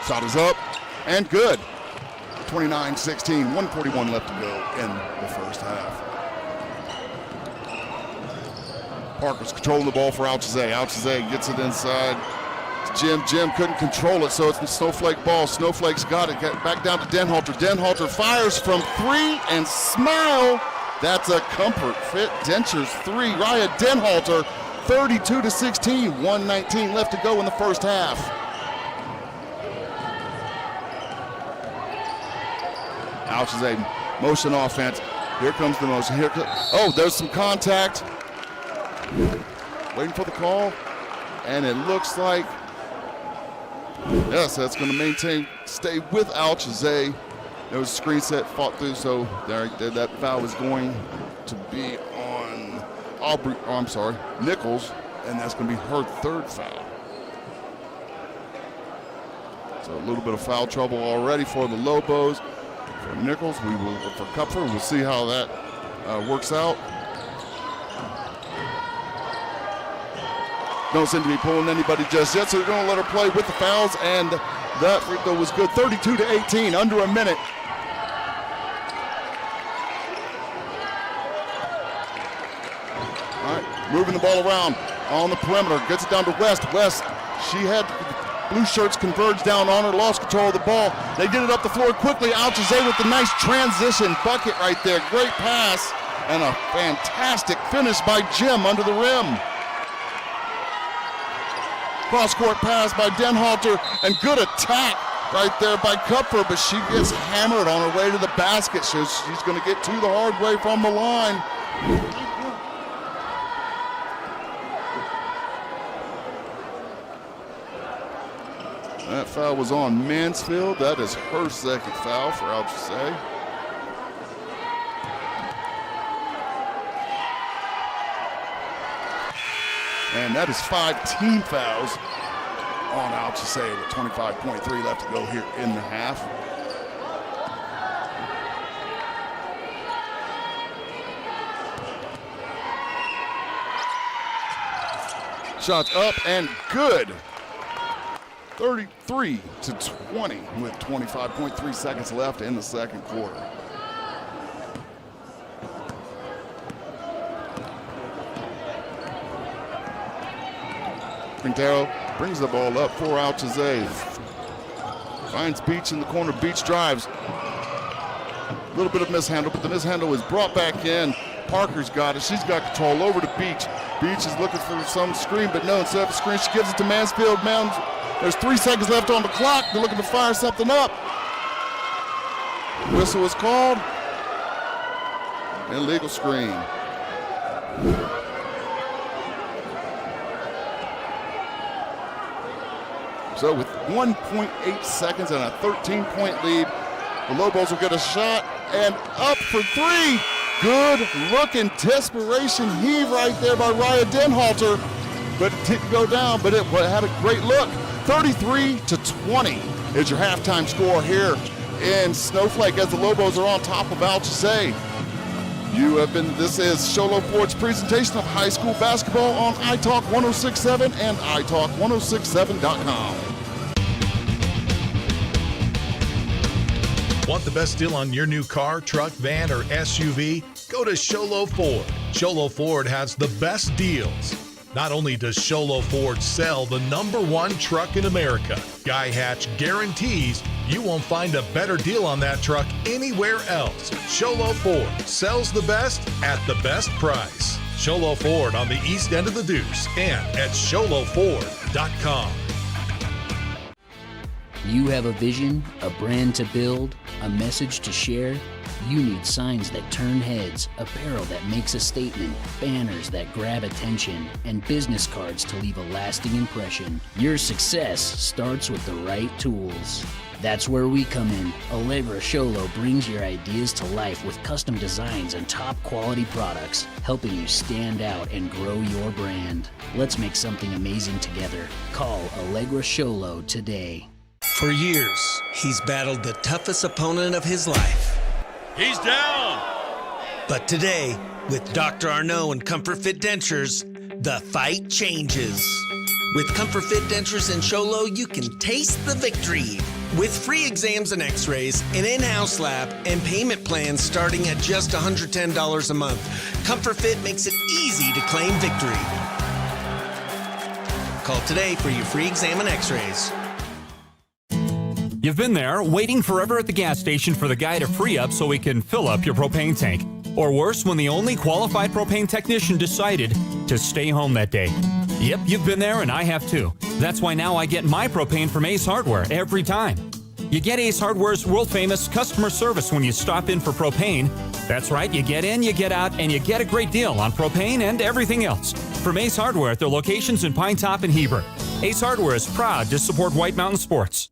Shot is up and good. 29-16, 1:41 left to go in the first half. Parker's controlling the ball for ALCHESAY. ALCHESAY gets it inside. Jim couldn't control it, so it's the Snowflake ball. Snowflake's got it. Back down to Denhalter. Denhalter fires from 3 and smile. That's a Comfort Fit Dentures 3. Raya Denhalter, 32-16, 1:19 left to go in the first half. ALCHESAY motion offense. Here comes the motion. Oh, there's some contact. Waiting for the call, and it looks like, yes, that's going to stay with ALCHESAY. There was a screen set, fought through, so that foul was going to be on Nichols, and that's going to be her third foul. So a little bit of foul trouble already for the Lobos. For Nichols, for Kupfer, we'll see how that works out. Don't seem to be pulling anybody just yet, so they're going to let her play with the fouls, and that free throw was good. 32-18, under a minute. All right, moving the ball around on the perimeter, gets it down to West. West, she had blue shirts converge down on her, lost control of the ball. They get it up the floor quickly. ALCHESAY with the nice transition bucket right there. Great pass and a fantastic finish by Jim under the rim. Cross-court pass by Denhalter, and good attack right there by Kupfer, but she gets hammered on her way to the basket. She's going to get to the hard way from the line. That foul was on Mansfield. That is her second foul for ALCHESAY. And that is 5 team fouls on ALCHESAY with 25.3 left to go here in the half. Shots up and good. 33-20 with 25.3 seconds left in the second quarter. Quintero brings the ball up for ALCHESAY. Finds Beach in the corner. Beach drives. A little bit of mishandle, but the mishandle is brought back in. Parker's got it. She's got control over to Beach. Beach is looking for some screen, but no, instead of a screen, she gives it to Mansfield. There's 3 seconds left on the clock. They're looking to fire something up. Whistle was called. Illegal screen. So with 1.8 seconds and a 13-point lead, the Lobos will get a shot and up for 3. Good looking desperation heave right there by Raya Denhalter, but it didn't go down, but it had a great look. 33-20 is your halftime score here in Snowflake as the Lobos are on top of ALCHESAY. This is Sholo Ford's presentation of high school basketball on iTalk 106.7 and iTalk1067.com. Want the best deal on your new car, truck, van, or SUV? Go to Sholo Ford. Sholo Ford has the best deals. Not only does Sholo Ford sell the #1 truck in America, Guy Hatch guarantees you won't find a better deal on that truck anywhere else. Sholo Ford sells the best at the best price. Sholo Ford on the east end of the Deuce and at SholoFord.com. You have a vision, a brand to build, a message to share? You need signs that turn heads, apparel that makes a statement, banners that grab attention, and business cards to leave a lasting impression. Your success starts with the right tools. That's where we come in. Allegra Sholo brings your ideas to life with custom designs and top quality products, helping you stand out and grow your brand. Let's make something amazing together. Call Allegra Sholo today. For years, he's battled the toughest opponent of his life. He's down! But today, with Dr. Arnaud and Comfort Fit Dentures, the fight changes. With Comfort Fit Dentures and Sholo, you can taste the victory. With free exams and x-rays, an in-house lab, and payment plans starting at just $110 a month, Comfort Fit makes it easy to claim victory. Call today for your free exam and x-rays. You've been there, waiting forever at the gas station for the guy to free up so he can fill up your propane tank. Or worse, when the only qualified propane technician decided to stay home that day. Yep, you've been there and I have too. That's why now I get my propane from Ace Hardware every time. You get Ace Hardware's world-famous customer service when you stop in for propane. That's right, you get in, you get out, and you get a great deal on propane and everything else. From Ace Hardware at their locations in Pine Top and Heber. Ace Hardware is proud to support White Mountain Sports.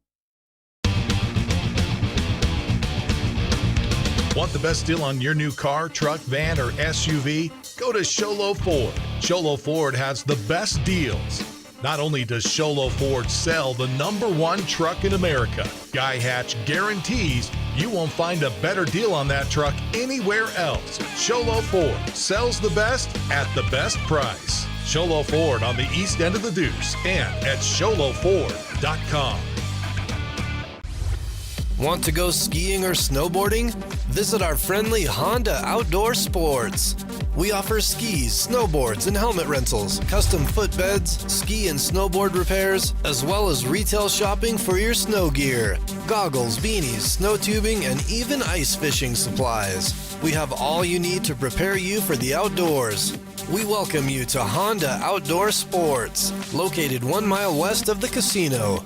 Want the best deal on your new car, truck, van, or SUV? Go to Sholo Ford. Sholo Ford has the best deals. Not only does Sholo Ford sell the #1 truck in America, Guy Hatch guarantees you won't find a better deal on that truck anywhere else. Sholo Ford sells the best at the best price. Sholo Ford on the east end of the Deuce and at sholoford.com. Want to go skiing or snowboarding? Visit our friendly Honda Outdoor Sports. We offer skis, snowboards, and helmet rentals, custom footbeds, ski and snowboard repairs, as well as retail shopping for your snow gear, goggles, beanies, snow tubing, and even ice fishing supplies. We have all you need to prepare you for the outdoors. We welcome you to Honda Outdoor Sports, located 1 mile west of the casino.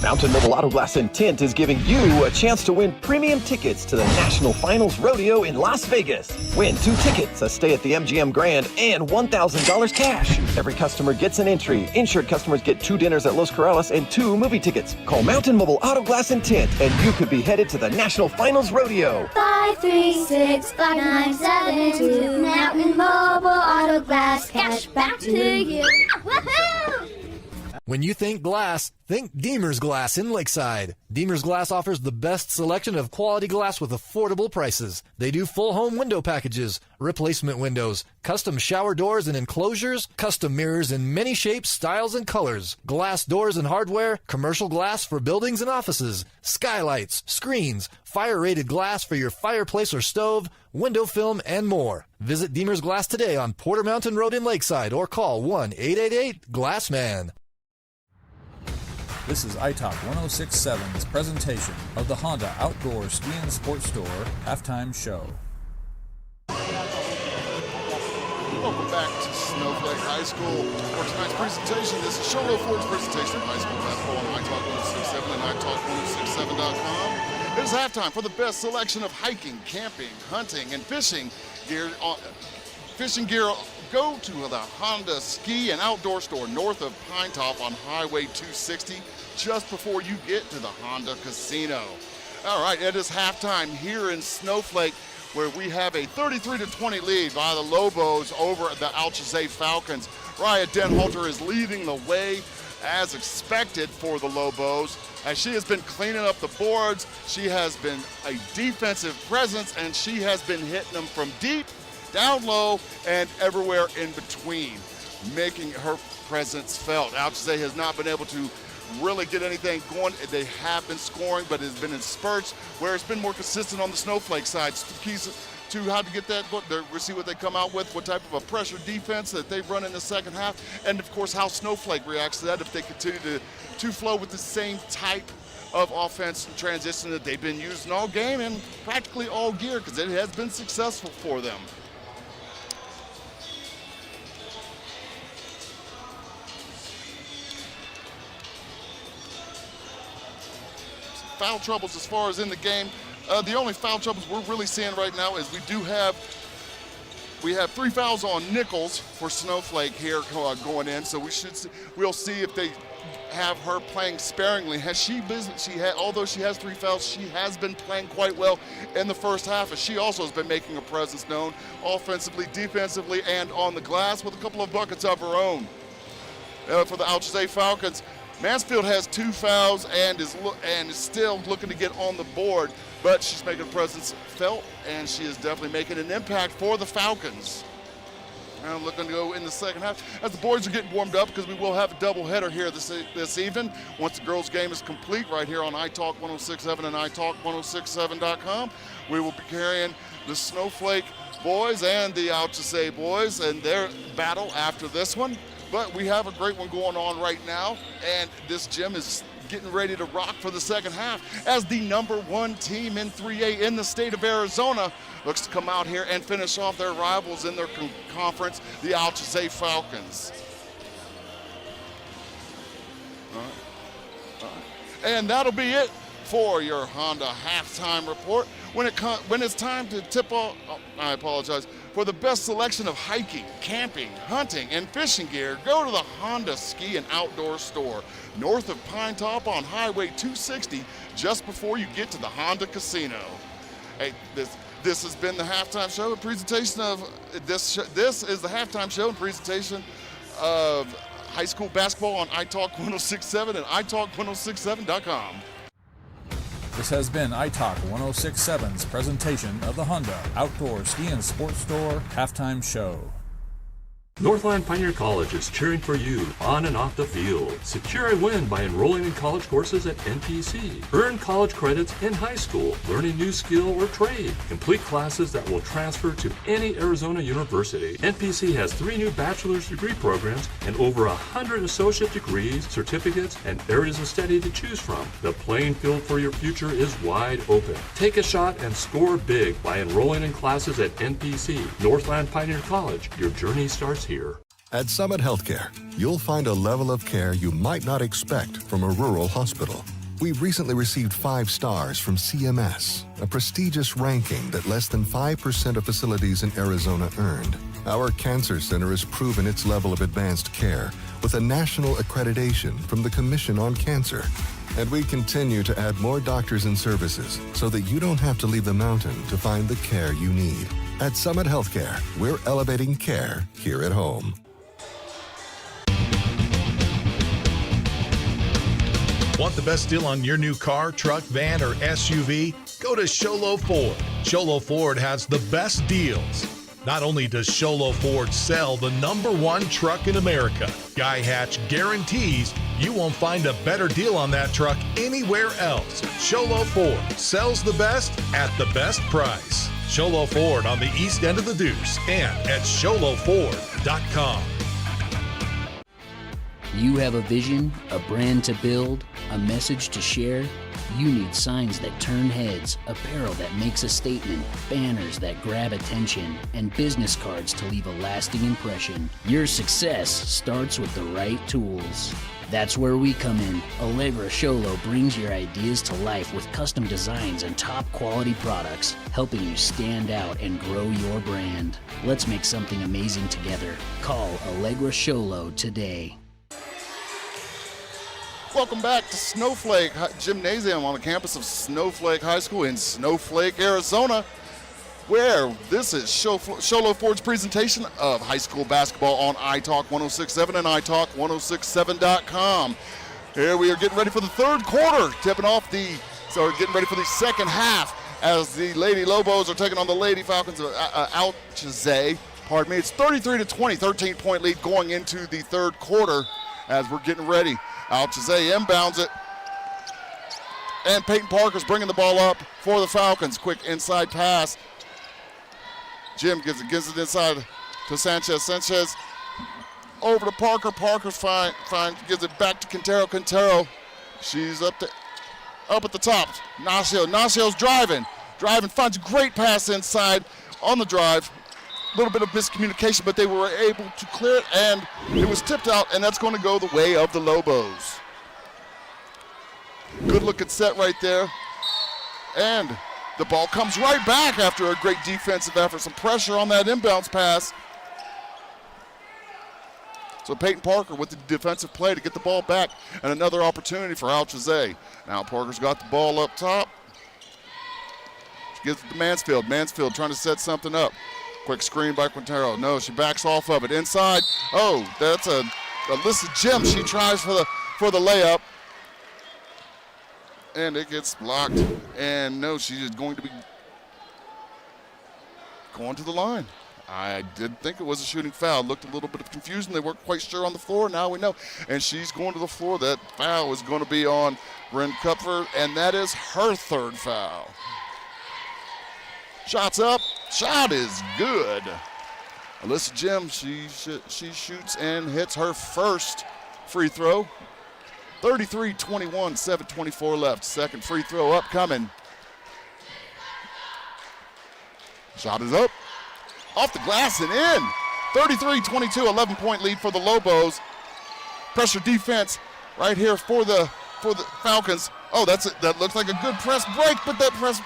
Mountain Mobile Auto Glass and Tint is giving you a chance to win premium tickets to the National Finals Rodeo in Las Vegas. Win 2 tickets, a stay at the MGM Grand, and $1,000 cash. Every customer gets an entry. Insured customers get 2 dinners at Los Corrales and 2 movie tickets. Call Mountain Mobile Auto Glass and Tint, and you could be headed to the National Finals Rodeo. 536-5972. Mountain Mobile Auto Glass. Cash back to you. Woohoo! When you think glass, think Deemer's Glass in Lakeside. Deemer's Glass offers the best selection of quality glass with affordable prices. They do full home window packages, replacement windows, custom shower doors and enclosures, custom mirrors in many shapes, styles, and colors, glass doors and hardware, commercial glass for buildings and offices, skylights, screens, fire-rated glass for your fireplace or stove, window film, and more. Visit Deemer's Glass today on Porter Mountain Road in Lakeside or call 1-888-GLASSMAN. This is iTalk 1067's presentation of the Honda Outdoor Ski and Sports Store halftime show. Welcome back to Snowflake High School. For tonight's presentation, this is Sholo Ford's presentation of high school basketball on iTalk 1067 and iTalk1067.com. It is halftime for the best selection of hiking, camping, hunting, and fishing gear. Go to the Honda Ski and Outdoor Store north of Pine Top on Highway 260, just before you get to the Honda Casino. All right, it is halftime here in Snowflake, where we have a 33-20 lead by the Lobos over the ALCHESAY Falcons. Raya Denhalter is leading the way as expected for the Lobos, as she has been cleaning up the boards. She has been a defensive presence, and she has been hitting them from deep, down low, and everywhere in between, making her presence felt. ALCHESAY has not been able to really get anything going. They have been scoring, but it's been in spurts where it's been more consistent on the Snowflake side. Keys to how to get that, we'll see what they come out with, what type of a pressure defense that they run in the second half, and of course how Snowflake reacts to that if they continue to flow with the same type of offense and transition that they've been using all game and practically all year, because it has been successful for them. foul troubles as far as in the game. The only foul troubles we're really seeing right now is we have 3 fouls on Nichols for Snowflake here going in, so we'll see if they have her playing sparingly. Although she has 3 fouls, she has been playing quite well in the first half, and she also has been making a presence known offensively, defensively, and on the glass with a couple of buckets of her own. For the ALCHESAY Falcons, Mansfield has 2 fouls and is still looking to get on the board, but she's making a presence felt, and she is definitely making an impact for the Falcons. I'm looking to go in the second half as the boys are getting warmed up, because we will have a doubleheader here this evening once the girls' game is complete right here on iTalk 106.7 and iTalk1067.com. We will be carrying the Snowflake boys and the ALCHESAY boys and their battle after this one. But we have a great one going on right now, and this gym is getting ready to rock for the second half as the #1 team in 3A in the state of Arizona looks to come out here and finish off their rivals in their conference, the ALCHESAY Falcons. All right. And that'll be it for your Honda halftime report. When it's time to tip off, I apologize. For the best selection of hiking, camping, hunting, and fishing gear, go to the Honda Ski and Outdoor Store, north of Pine Top on Highway 260, just before you get to the Honda Casino. Hey, this has been the halftime show, a presentation of this is the halftime show and presentation of high school basketball on iTalk 106.7 and iTalk1067.com. This has been iTalk 106.7's presentation of the Honda Outdoor Ski and Sports Store Halftime Show. Northland Pioneer College is cheering for you on and off the field. Secure a win by enrolling in college courses at NPC. Earn college credits in high school, learn a new skill or trade. Complete classes that will transfer to any Arizona university. NPC has 3 new bachelor's degree programs and over 100 associate degrees, certificates, and areas of study to choose from. The playing field for your future is wide open. Take a shot and score big by enrolling in classes at NPC. Northland Pioneer College. Your journey starts here. At Summit Healthcare, you'll find a level of care you might not expect from a rural hospital. We recently received 5 stars from CMS, a prestigious ranking that less than 5% of facilities in Arizona earned. Our cancer center has proven its level of advanced care with a national accreditation from the Commission on Cancer. And we continue to add more doctors and services so that you don't have to leave the mountain to find the care you need. At Summit Healthcare, we're elevating care here at home. Want the best deal on your new car, truck, van, or SUV? Go to Sholo Ford. Sholo Ford has the best deals. Not only does Sholo Ford sell the #1 truck in America, Guy Hatch guarantees you won't find a better deal on that truck anywhere else. Sholo Ford sells the best at the best price. Sholo Ford on the east end of the Deuce and at sholoford.com. You have a vision, a brand to build, a message to share? You need signs that turn heads, apparel that makes a statement, banners that grab attention, and business cards to leave a lasting impression. Your success starts with the right tools. That's where we come in. Allegra Sholo brings your ideas to life with custom designs and top quality products, helping you stand out and grow your brand. Let's make something amazing together. Call Allegra Sholo today. Welcome back to Snowflake Gymnasium on the campus of Snowflake High School in Snowflake, Arizona, where this is Sholo Ford's presentation of high school basketball on iTalk 106.7 and iTalk1067.com. Here we are getting ready for the third quarter, getting ready for the second half as the Lady Lobos are taking on the Lady Falcons of ALCHESAY. Pardon me, it's 33-20, 13-point lead going into the third quarter as we're getting ready. ALCHESAY inbounds it, and Peyton Parker's bringing the ball up for the Falcons. Quick inside pass. Jim gets it inside to Sanchez. Sanchez over to Parker. Parker's fine. Gives it back to Quintero. Quintero, she's up at the top. Nacio's driving, finds a great pass inside on the drive. A little bit of miscommunication, but they were able to clear it, and it was tipped out, and that's going to go the way of the Lobos. Good looking set right there. And the ball comes right back after a great defensive effort. Some pressure on that inbounds pass. So Peyton Parker with the defensive play to get the ball back, and another opportunity for ALCHESAY. Now Parker's got the ball up top. She gives it to Mansfield. Mansfield trying to set something up. Quick screen by Quintero. No, she backs off of it. Inside. Oh, that's Alyssa Jim. She tries for the layup. And it gets blocked. And no, she is going to be going to the line. I did think it was a shooting foul. Looked a little bit of confusion. They weren't quite sure on the floor. Now we know. And she's going to the floor. That foul is going to be on Bryn Kupfer, and that is her third foul. Shots up. Shot is good. Alyssa Jim, she shoots and hits her first free throw. 33-21, 7:24 left. Second free throw upcoming. Shot is up. Off the glass and in. 33-22, 11-point lead for the Lobos. Pressure defense right here for the Falcons. Oh, that's it. That looks like a good press break, but that press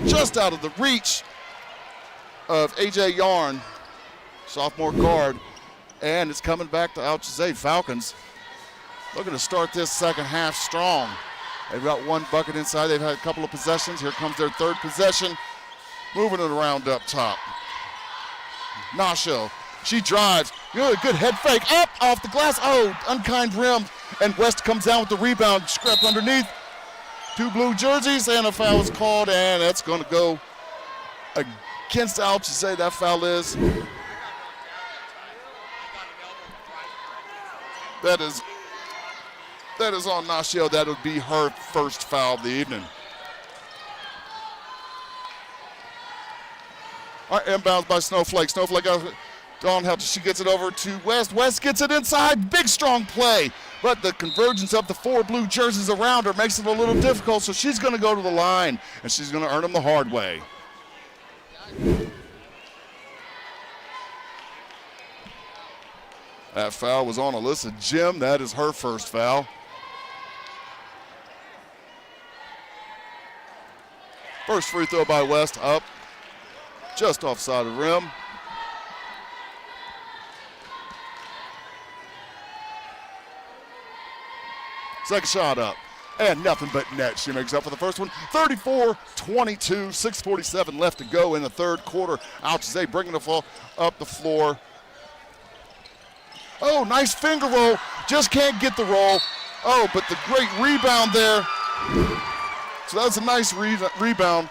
just out of the reach of A.J. Yarn, sophomore guard, and it's coming back to ALCHESAY. Falcons looking to start this second half strong. They've got one bucket inside. They've had a couple of possessions. Here comes their third possession. Moving it around up top. Nasho, she drives. Good head fake. Up off the glass. Oh, unkind rim. And West comes down with the rebound. Scrap underneath. Two blue jerseys, and a foul is called, and that's going to go against ALCHESAY. That foul is. That is on Nashio. That would be her first foul of the evening. All right, inbounds by Snowflake. Snowflake Dawn helps. She gets it over to West. West gets it inside. Big, strong play. But the convergence of the four blue jerseys around her makes it a little difficult, so she's going to go to the line, and she's going to earn them the hard way. That foul was on Alyssa Jim. That is her first foul. First free throw by West, up. Just offside of the rim. Second shot up. And nothing but net. She makes up for the first one. 34-22, 6:47 left to go in the third quarter. ALCHESAY bringing the ball up the floor. Oh, nice finger roll. Just can't get the roll. Oh, but the great rebound there. So that's a nice rebound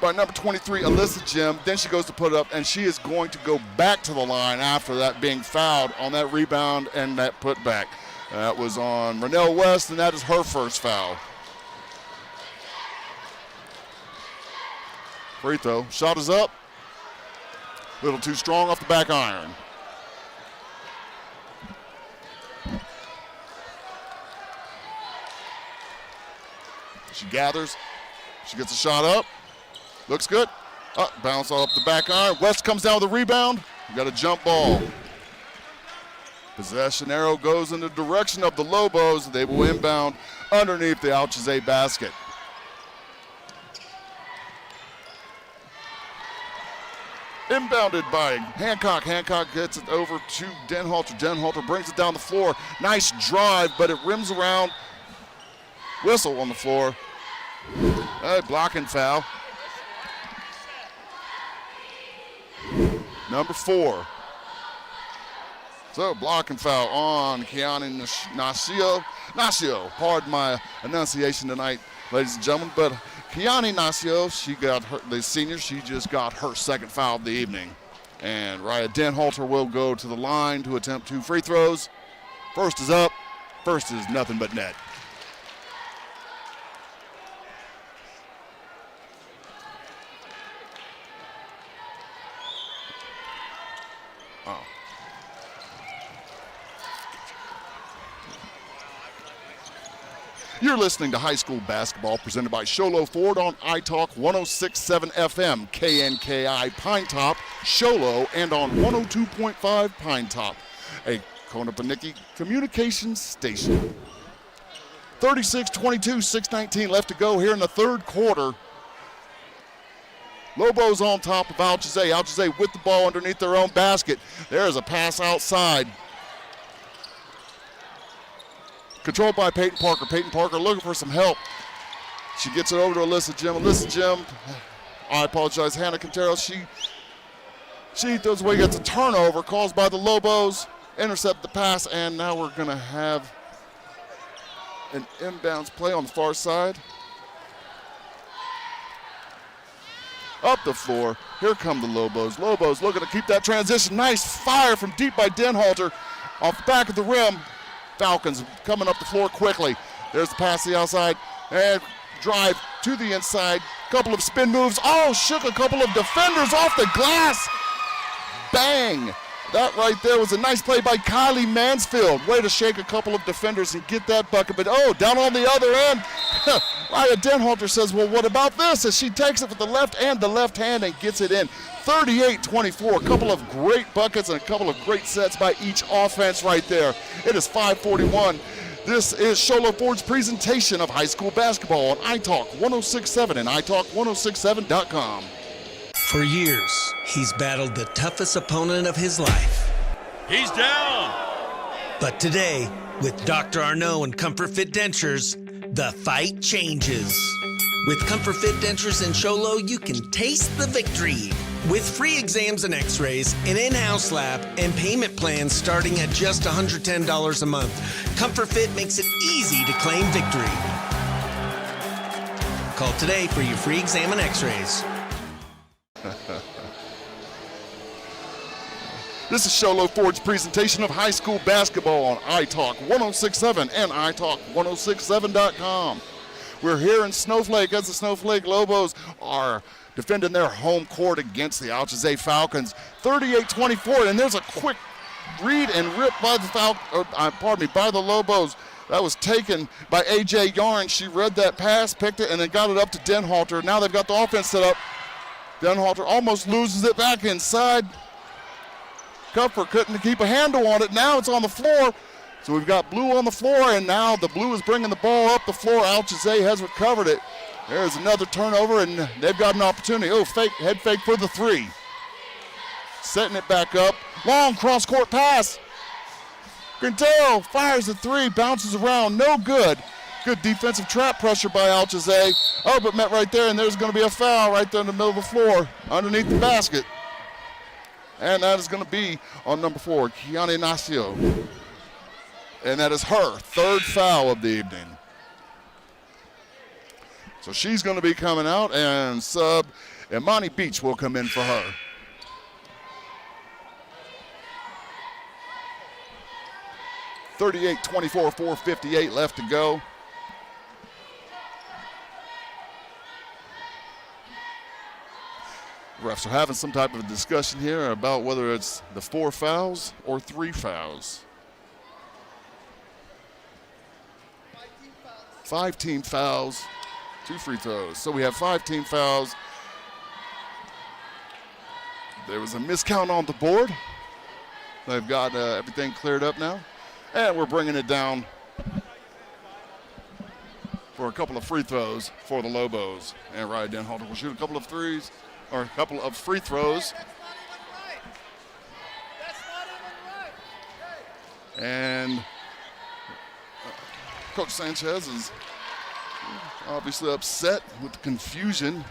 by number 23, Alyssa Jim. Then she goes to put it up, and she is going to go back to the line after that being fouled on that rebound and that putback. That was on Renelle West, and that is her first foul. Free throw. Shot is up. A little too strong off the back iron. She gathers. She gets a shot up. Looks good. Up, bounce off the back iron. West comes down with a rebound. You got a jump ball. Possession arrow goes in the direction of the Lobos. They will inbound underneath the ALCHESAY basket. Inbounded by Hancock. Hancock gets it over to Denhalter. Denhalter brings it down the floor. Nice drive, but it rims around. Whistle on the floor. Blocking foul. Number 4. So blocking foul on Kiani Nasio. Nasio, pardon my enunciation tonight, ladies and gentlemen, but Kiani Nasio, she got her, the senior, she just got her second foul of the evening. And Raya Denhalter will go to the line to attempt 2 free throws. First is up. First is nothing but net. You're listening to high school basketball presented by Sholo Ford on iTalk 106.7 FM, KNKI Pine Top, Sholo, and on 102.5 Pine Top, a Konopaniki communications station. 36-22, 6:19 left to go here in the third quarter. Lobos on top of ALCHESAY. ALCHESAY with the ball underneath their own basket. There's a pass outside. Controlled by Peyton Parker. Peyton Parker looking for some help. She gets it over to Alyssa Jim. Alyssa Jim, I apologize, Hannah Quintero. She throws away, gets a turnover caused by the Lobos. Intercept the pass, and now we're going to have an inbounds play on the far side. Up the floor. Here come the Lobos. Lobos looking to keep that transition. Nice fire from deep by Denhalter. Off the back of the rim. Falcons coming up the floor quickly. There's the pass to the outside. And drive to the inside. Couple of spin moves. Oh, shook a couple of defenders off the glass. Bang. That right there was a nice play by Kylie Mansfield. Way to shake a couple of defenders and get that bucket. But, oh, down on the other end, Raya Denhalter says, well, what about this? As she takes it with the left and the left hand and gets it in. 38-24, a couple of great buckets and a couple of great sets by each offense right there. It is 5:41. This is Sholo Ford's presentation of high school basketball on iTalk 106.7 and iTalk1067.com. For years, he's battled the toughest opponent of his life. He's down! But today, with Dr. Arnaud and Comfort Fit Dentures, the fight changes. With Comfort Fit Dentures and Sholo, you can taste the victory. With free exams and x-rays, an in-house lab, and payment plans starting at just $110 a month, Comfort Fit makes it easy to claim victory. Call today for your free exam and x-rays. This is Sholo Ford's presentation of high school basketball on iTalk 106.7 and iTalk1067.com. We're here in Snowflake as the Snowflake Lobos are defending their home court against the ALCHESAY Falcons. 38-24, and there's a quick read and rip by the by the Lobos. That was taken by A.J. Yarn. She read that pass, picked it, and then got it up to Denhalter. Now they've got the offense set up. Denhalter almost loses it back inside. Comfort couldn't keep a handle on it. Now it's on the floor. So we've got Blue on the floor, and now the Blue is bringing the ball up the floor. ALCHESAY has recovered it. There's another turnover, and they've got an opportunity. Oh, head fake for the three. Setting it back up. Long cross-court pass. Quintero fires the three, bounces around, no good. Good defensive trap pressure by ALCHESAY. Oh, but met right there, and there's going to be a foul right there in the middle of the floor underneath the basket. And that is going to be on number 4, Kiana Ignacio. And that is her third foul of the evening. So she's going to be coming out, and sub Imani Beach will come in for her. (38-24), 4:58 left to go. Refs are having some type of discussion here about whether it's the 4 fouls or 3 fouls. 5 team fouls, 2 free throws. So we have 5 team fouls. There was a miscount on the board. They've got everything cleared up now. And we're bringing it down for a couple of free throws for the Lobos. And Ryan Denhalter will shoot a couple of threes, or a couple of free throws. And Coach Sanchez is obviously upset with the confusion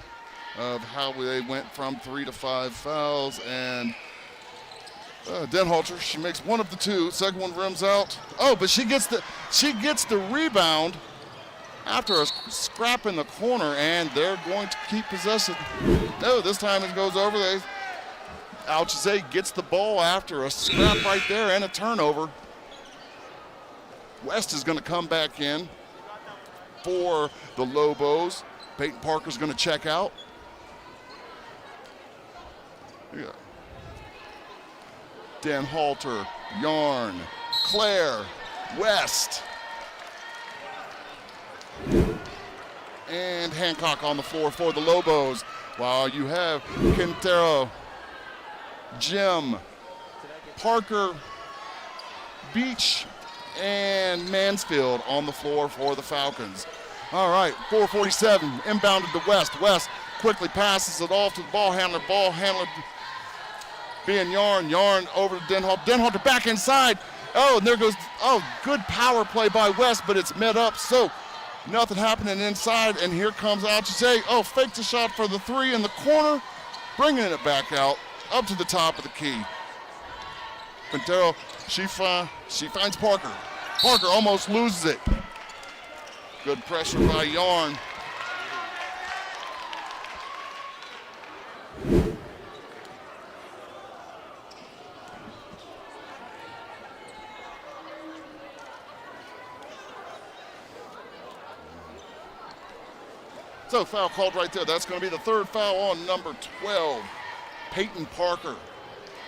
of how they went from 3 to 5 fouls. And Denhalter, she makes one of the 2. Second one rims out. Oh, but she gets the rebound after a scrap in the corner, and they're going to keep possession. No, this time it goes over. ALCHESAY gets the ball after a scrap right there and a turnover. West is going to come back in for the Lobos. Peyton Parker's going to check out. Yeah. Denhalter, Yarn, Claire, West. And Hancock on the floor for the Lobos. While you have Quintero, Jim, Parker, Beach, and Mansfield on the floor for the Falcons. All right, 4:47, inbounded to West. West quickly passes it off to the ball handler. Ball handler being Yarn. Yarn over to Denhalter. Denhalter back inside. Oh, and there goes, good power play by West, but it's met up, so nothing happening inside, and here comes ALCHESAY. Faked a shot for the three in the corner, bringing it back out, up to the top of the key. Quintero, she finds Parker. Parker almost loses it. Good pressure by Yarn. So foul called right there. That's going to be the third foul on number 12, Peyton Parker.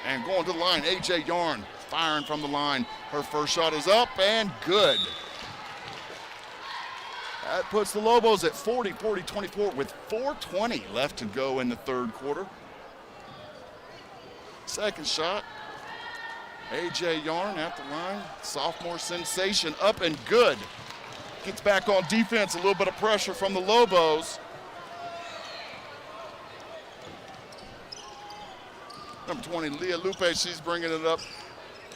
And going to the line, A.J. Yarn firing from the line. Her first shot is up and good. That puts the Lobos at 40-24 with 4:20 left to go in the third quarter. Second shot, A.J. Yarn at the line. Sophomore sensation, up and good. Gets back on defense, a little bit of pressure from the Lobos. Number 20, Leah Lupe, she's bringing it up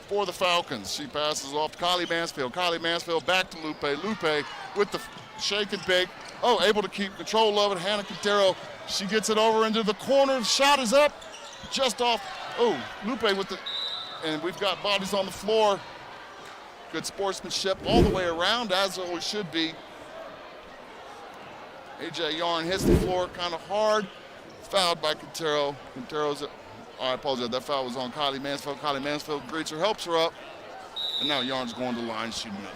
for the Falcons. She passes off to Kylie Mansfield. Kylie Mansfield back to Lupe. Lupe with the shake and bake. Able to keep control of it. Hannah Quintero, she gets it over into the corner. Shot is up, just off. Lupe with the, and we've got bodies on the floor. Good sportsmanship all the way around, as it always should be. A.J. Yarn hits the floor kind of hard. Fouled by Quintero. I apologize, that foul was on Kylie Mansfield. Kylie Mansfield greets her, helps her up. And now Yarn's going to the line, shooting another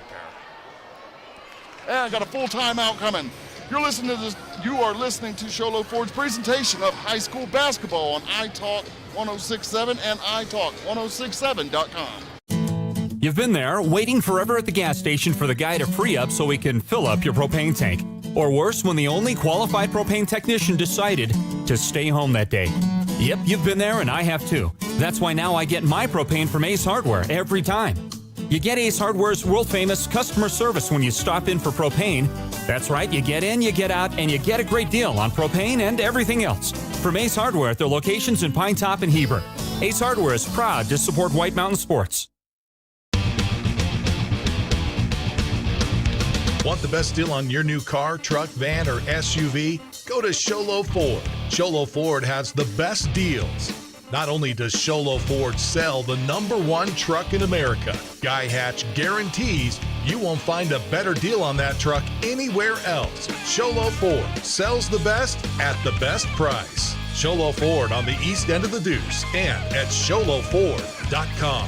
pair. And got a full timeout coming. You are listening to Sholo Ford's presentation of high school basketball on iTalk 106.7 and iTalk1067.com. You've been there, waiting forever at the gas station for the guy to free up so he can fill up your propane tank. Or worse, when the only qualified propane technician decided to stay home that day. Yep, you've been there and I have too. That's why now I get my propane from Ace Hardware every time. You get Ace Hardware's world-famous customer service when you stop in for propane. That's right, you get in, you get out, and you get a great deal on propane and everything else. From Ace Hardware at their locations in Pine Top and Heber. Ace Hardware is proud to support White Mountain Sports. Want the best deal on your new car, truck, van, or SUV? Go to Sholo Ford. Sholo Ford has the best deals. Not only does Sholo Ford sell the #1 truck in America, Guy Hatch guarantees you won't find a better deal on that truck anywhere else. Sholo Ford sells the best at the best price. Sholo Ford on the east end of the Deuce and at SholoFord.com.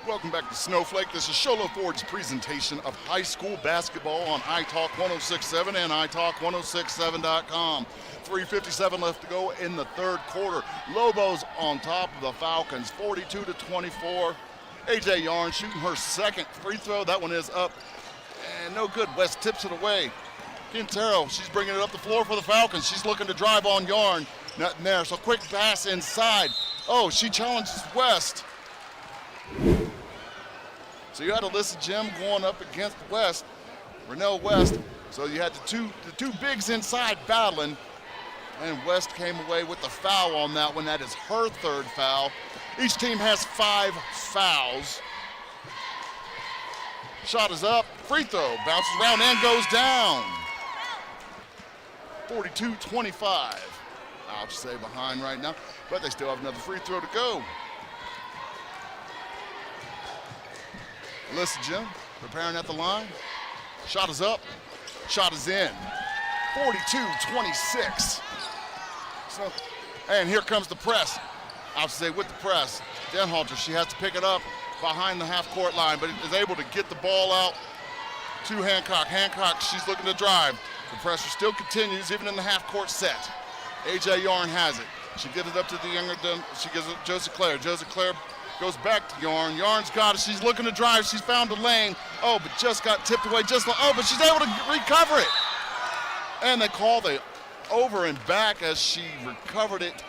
Welcome back to Snowflake. This is Sholo Ford's presentation of high school basketball on iTalk 106.7 and iTalk1067.com. 3:57 left to go in the third quarter. Lobos on top of the Falcons, 42-24. A.J. Yarn shooting her second free throw. That one is up and no good. West tips it away. Quintero, she's bringing it up the floor for the Falcons. She's looking to drive on Yarn. Nothing there, so quick pass inside. She challenges West. So you had Alyssa Jim going up against West, Renell West. So you had the two bigs inside battling, and West came away with the foul on that one. That is her third foul. Each team has 5 fouls. Shot is up, free throw, bounces around and goes down. 42-25. ALCHESAY behind right now, but they still have another free throw to go. Alyssa Jim preparing at the line. Shot is up, shot is in. 42-26. And here comes the press. ALCHESAY with the press. Denhalter, she has to pick it up behind the half-court line, but is able to get the ball out to Hancock. Hancock, she's looking to drive. The pressure still continues, even in the half-court set. A.J. Yarn has it. She gives it up to the younger, she gives it to Joseph Clare. Joseph Clare goes back to Yarn. Yarn's got it. She's looking to drive. She's found a lane. But just got tipped away. But she's able to recover it. And they call the over and back as she recovered it,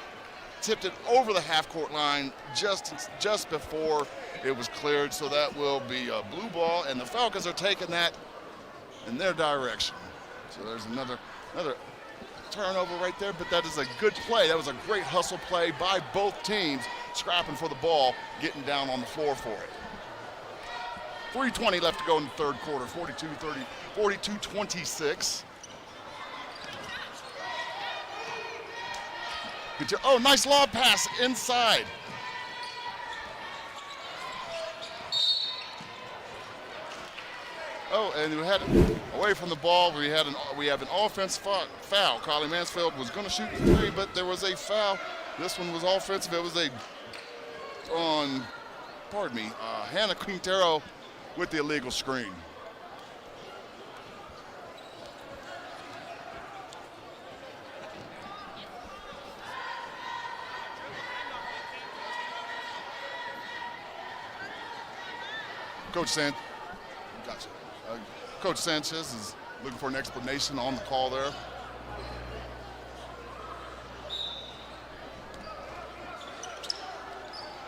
tipped it over the half-court line just before It was cleared, so that will be a blue ball, and the Falcons are taking that in their direction. So there's another turnover right there, but that is a good play. That was a great hustle play by both teams, scrapping for the ball, getting down on the floor for it. 3:20 left to go in the third quarter, 42-26. Oh, nice lob pass inside. Oh, and we had away from the ball. We have an offensive foul. Kylie Mansfield was going to shoot the three, but there was a foul. This one was offensive. It was Hannah Quintero with the illegal screen. Coach Sanchez is looking for an explanation on the call there.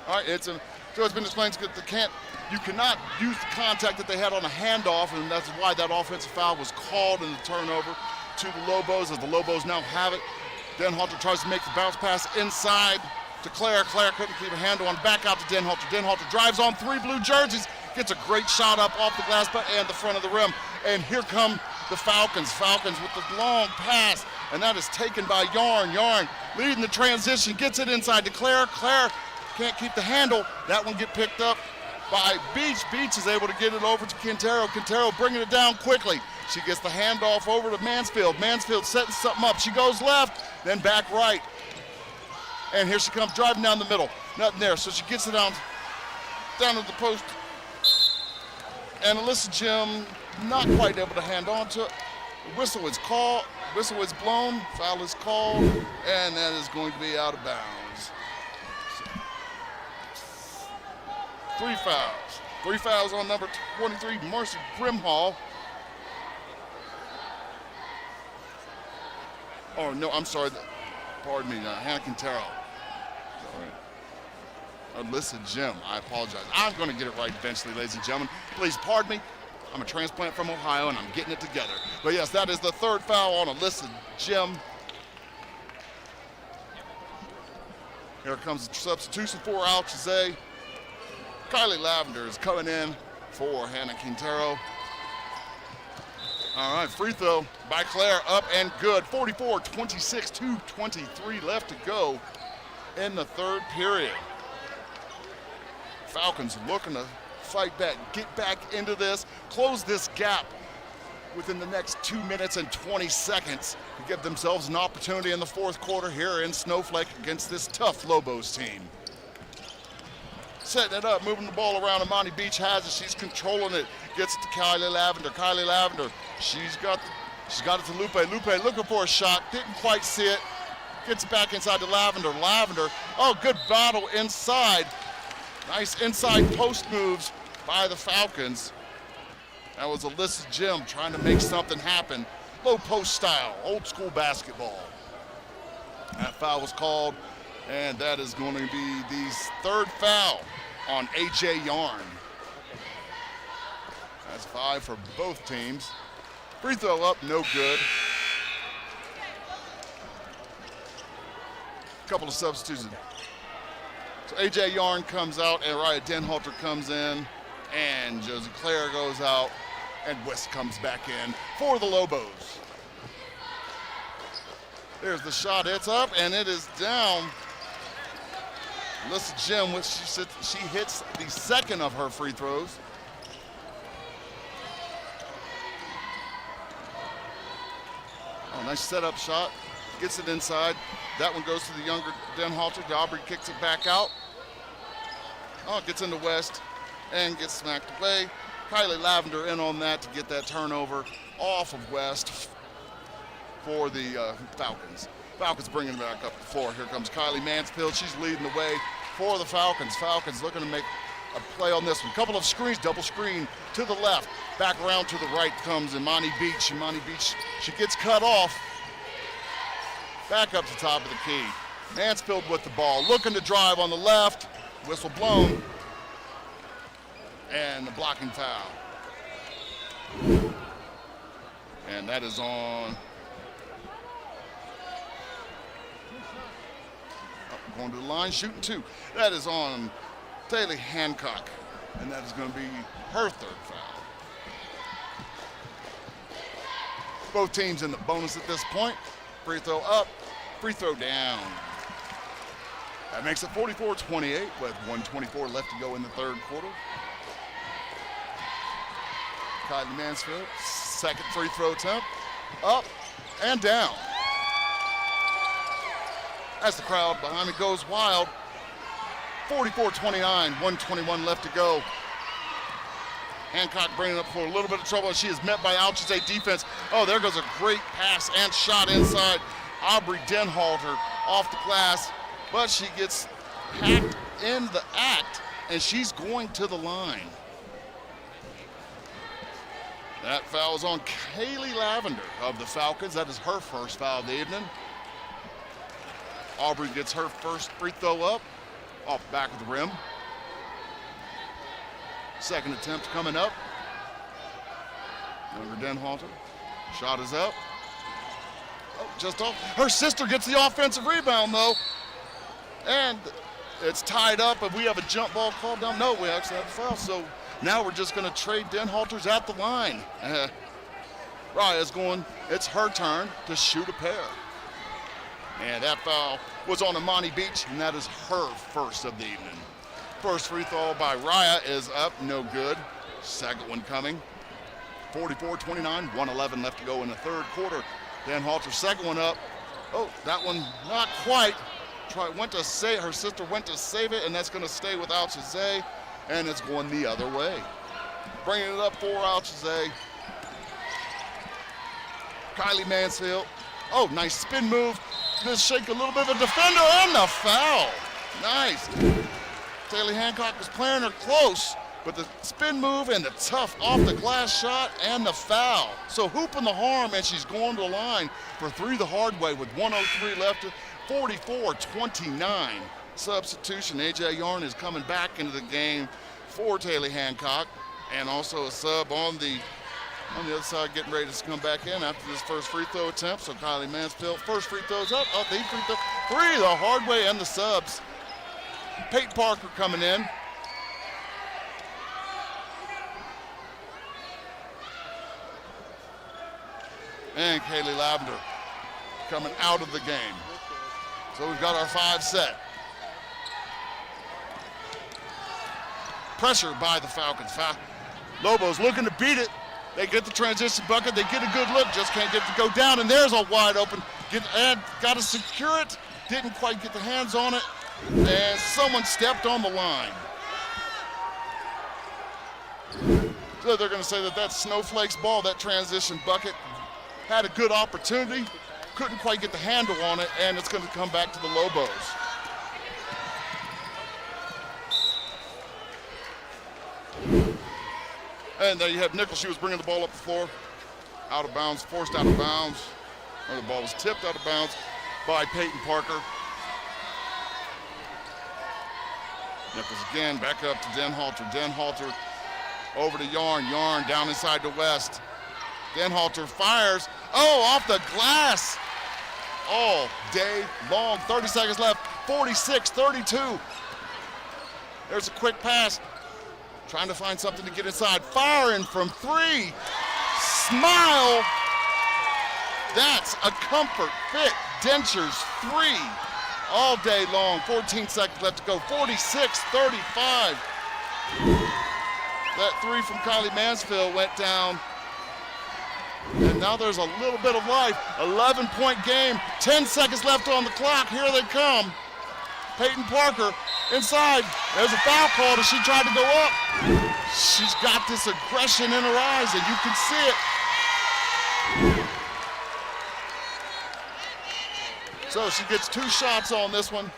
All right, so it's been explained that you cannot use the contact that they had on a handoff, and that's why that offensive foul was called in the turnover to the Lobos, as the Lobos now have it. Denhalter tries to make the bounce pass inside to Claire. Claire couldn't keep a handle on, back out to Denhalter. Denhalter drives on three blue jerseys, gets a great shot up off the glass and the front of the rim. And here come the Falcons. Falcons with the long pass, and that is taken by Yarn. Yarn leading the transition, gets it inside to Claire. Claire can't keep the handle. That one get picked up by Beach. Beach is able to get it over to Quintero. Quintero bringing it down quickly. She gets the handoff over to Mansfield. Mansfield setting something up. She goes left, then back right. And here she comes driving down the middle. Nothing there, so she gets it down to the post. And Alyssa Jim not quite able to hand on to it. The whistle is called. Whistle is blown. Foul is called. And that is going to be out of bounds. Three fouls. 3 fouls on number 23, Marcy Grimhall. Oh, no, I'm sorry. Pardon me, Hannah Quintero. Alyssa Jim, I apologize. I'm going to get it right eventually, ladies and gentlemen. Please pardon me. I'm a transplant from Ohio, and I'm getting it together. But yes, that is the third foul on Alyssa Jim. Here comes the substitution for ALCHESAY. Kylie Lavender is coming in for Hannah Quintero. All right, free throw by Claire, up and good. 44-26, 2:23 left to go in the third period. Falcons looking to fight back, get back into this, close this gap within the next 2 minutes and 20 seconds to give themselves an opportunity in the fourth quarter here in Snowflake against this tough Lobos team. Setting it up, moving the ball around, Imani Beach has it. She's controlling it. Gets it to Kylie Lavender. Kylie Lavender, she's got it to Lupe. Lupe looking for a shot, didn't quite see it. Gets it back inside to Lavender. Lavender, oh, good battle inside. Nice inside post moves by the Falcons. That was Alyssa Jim trying to make something happen. Low post style, old school basketball. That foul was called, and that is going to be the third foul on AJ Yarn. That's 5 for both teams. Free throw up, no good. Couple of substitutions. So AJ Yarn comes out, and Raya Denhalter comes in, and Josie Claire goes out, and West comes back in for the Lobos. There's the shot, it's up, and it is down. Alyssa Jim, which she hits the second of her free throws. Oh, nice setup shot. Gets it inside. That one goes to the younger Denhalter. Aubrey kicks it back out. Oh, it gets into West and gets smacked away. Kylie Lavender in on that to get that turnover off of West for the Falcons. Falcons bringing it back up the floor. Here comes Kylie Mansfield. She's leading the way for the Falcons. Falcons looking to make a play on this one. Couple of screens, double screen to the left. Back around to the right comes Imani Beach. Imani Beach, she gets cut off. Back up to the top of the key. Mansfield with the ball, looking to drive on the left. Whistle blown. And the blocking foul. And that is on. Going to the line, shooting 2. That is on Taylor Hancock. And that is going to be her 3rd foul. Both teams in the bonus at this point. Free throw up, free throw down. That makes it 44-28 with 1:24 left to go in the 3rd quarter. Kylie Mansfield, 2nd free throw attempt, up and down. As the crowd behind me goes wild, 44-29, 1:21 left to go. Hancock bringing up for a little bit of trouble. She is met by ALCHESAY defense. Oh, there goes a great pass and shot inside. Aubrey Denhalter off the glass, but she gets hacked in the act, and she's going to the line. That foul is on Kaylee Lavender of the Falcons. That is her 1st foul of the evening. Aubrey gets her 1st free throw up, off the back of the rim. 2nd attempt coming up. Younger Denhalter. Shot is up. Oh, just off. Her sister gets the offensive rebound, though. And it's tied up, and we have a jump ball called down. No, we actually have a foul, so now we're just going to trade Denhalter's at the line. Raya's going, it's her turn to shoot a pair. And that foul was on Imani Beach, and that is her 1st of the evening. 1st free throw by Raya is up, no good. 2nd one coming. 44-29, 1:11 left to go in the 3rd quarter. Denhalter's 2nd one up. Oh, that one not quite. Her sister went to save it, and that's going to stay with ALCHESAY, and it's going the other way. Bringing it up for ALCHESAY. Kylie Mansfield. Oh, nice spin move. Just shake a little bit of a defender, and the foul. Nice. Taylor Hancock was playing her close, but the spin move and the tough off the glass shot and the foul. So hooping the harm, and she's going to the line for 3 the hard way with 1:03 left. 44-29. Substitution. AJ Yarn is coming back into the game for Taylor Hancock, and also a sub on the other side, getting ready to come back in after this 1st free throw attempt. So Kylie Mansfield, 1st free throws up. Oh, the free throw. 3 the hard way and the subs. Peyton Parker coming in. And Kaylee Lavender coming out of the game. So we've got our 5 set. Pressure by the Falcons. Lobos looking to beat it. They get the transition bucket. They get a good look. Just can't get it to go down. And there's a wide open. Got to secure it. Didn't quite get the hands on it. And someone stepped on the line. So they're going to say that that's Snowflake's ball, that transition bucket. Had a good opportunity. Couldn't quite get the handle on it, and it's going to come back to the Lobos. And there you have Nichols. She was bringing the ball up the floor. Out of bounds, forced out of bounds. Or the ball was tipped out of bounds by Peyton Parker. Nichols again, back up to Denhalter. Denhalter over to Yarn. Yarn down inside to West. Denhalter fires. Oh, off the glass. All day long. 30 seconds left. 46-32. There's a quick pass. Trying to find something to get inside. Firing from 3. Smile. That's a comfort fit. Dentures 3. All day long. 14 seconds left to go. 46-35. That 3 from Kylie Mansfield went down. And now there's a little bit of life. 11-point game. 10 seconds left on the clock. Here they come. Peyton Parker inside. There's a foul call as she tried to go up. She's got this aggression in her eyes, and you can see it. So she gets 2 shots on this one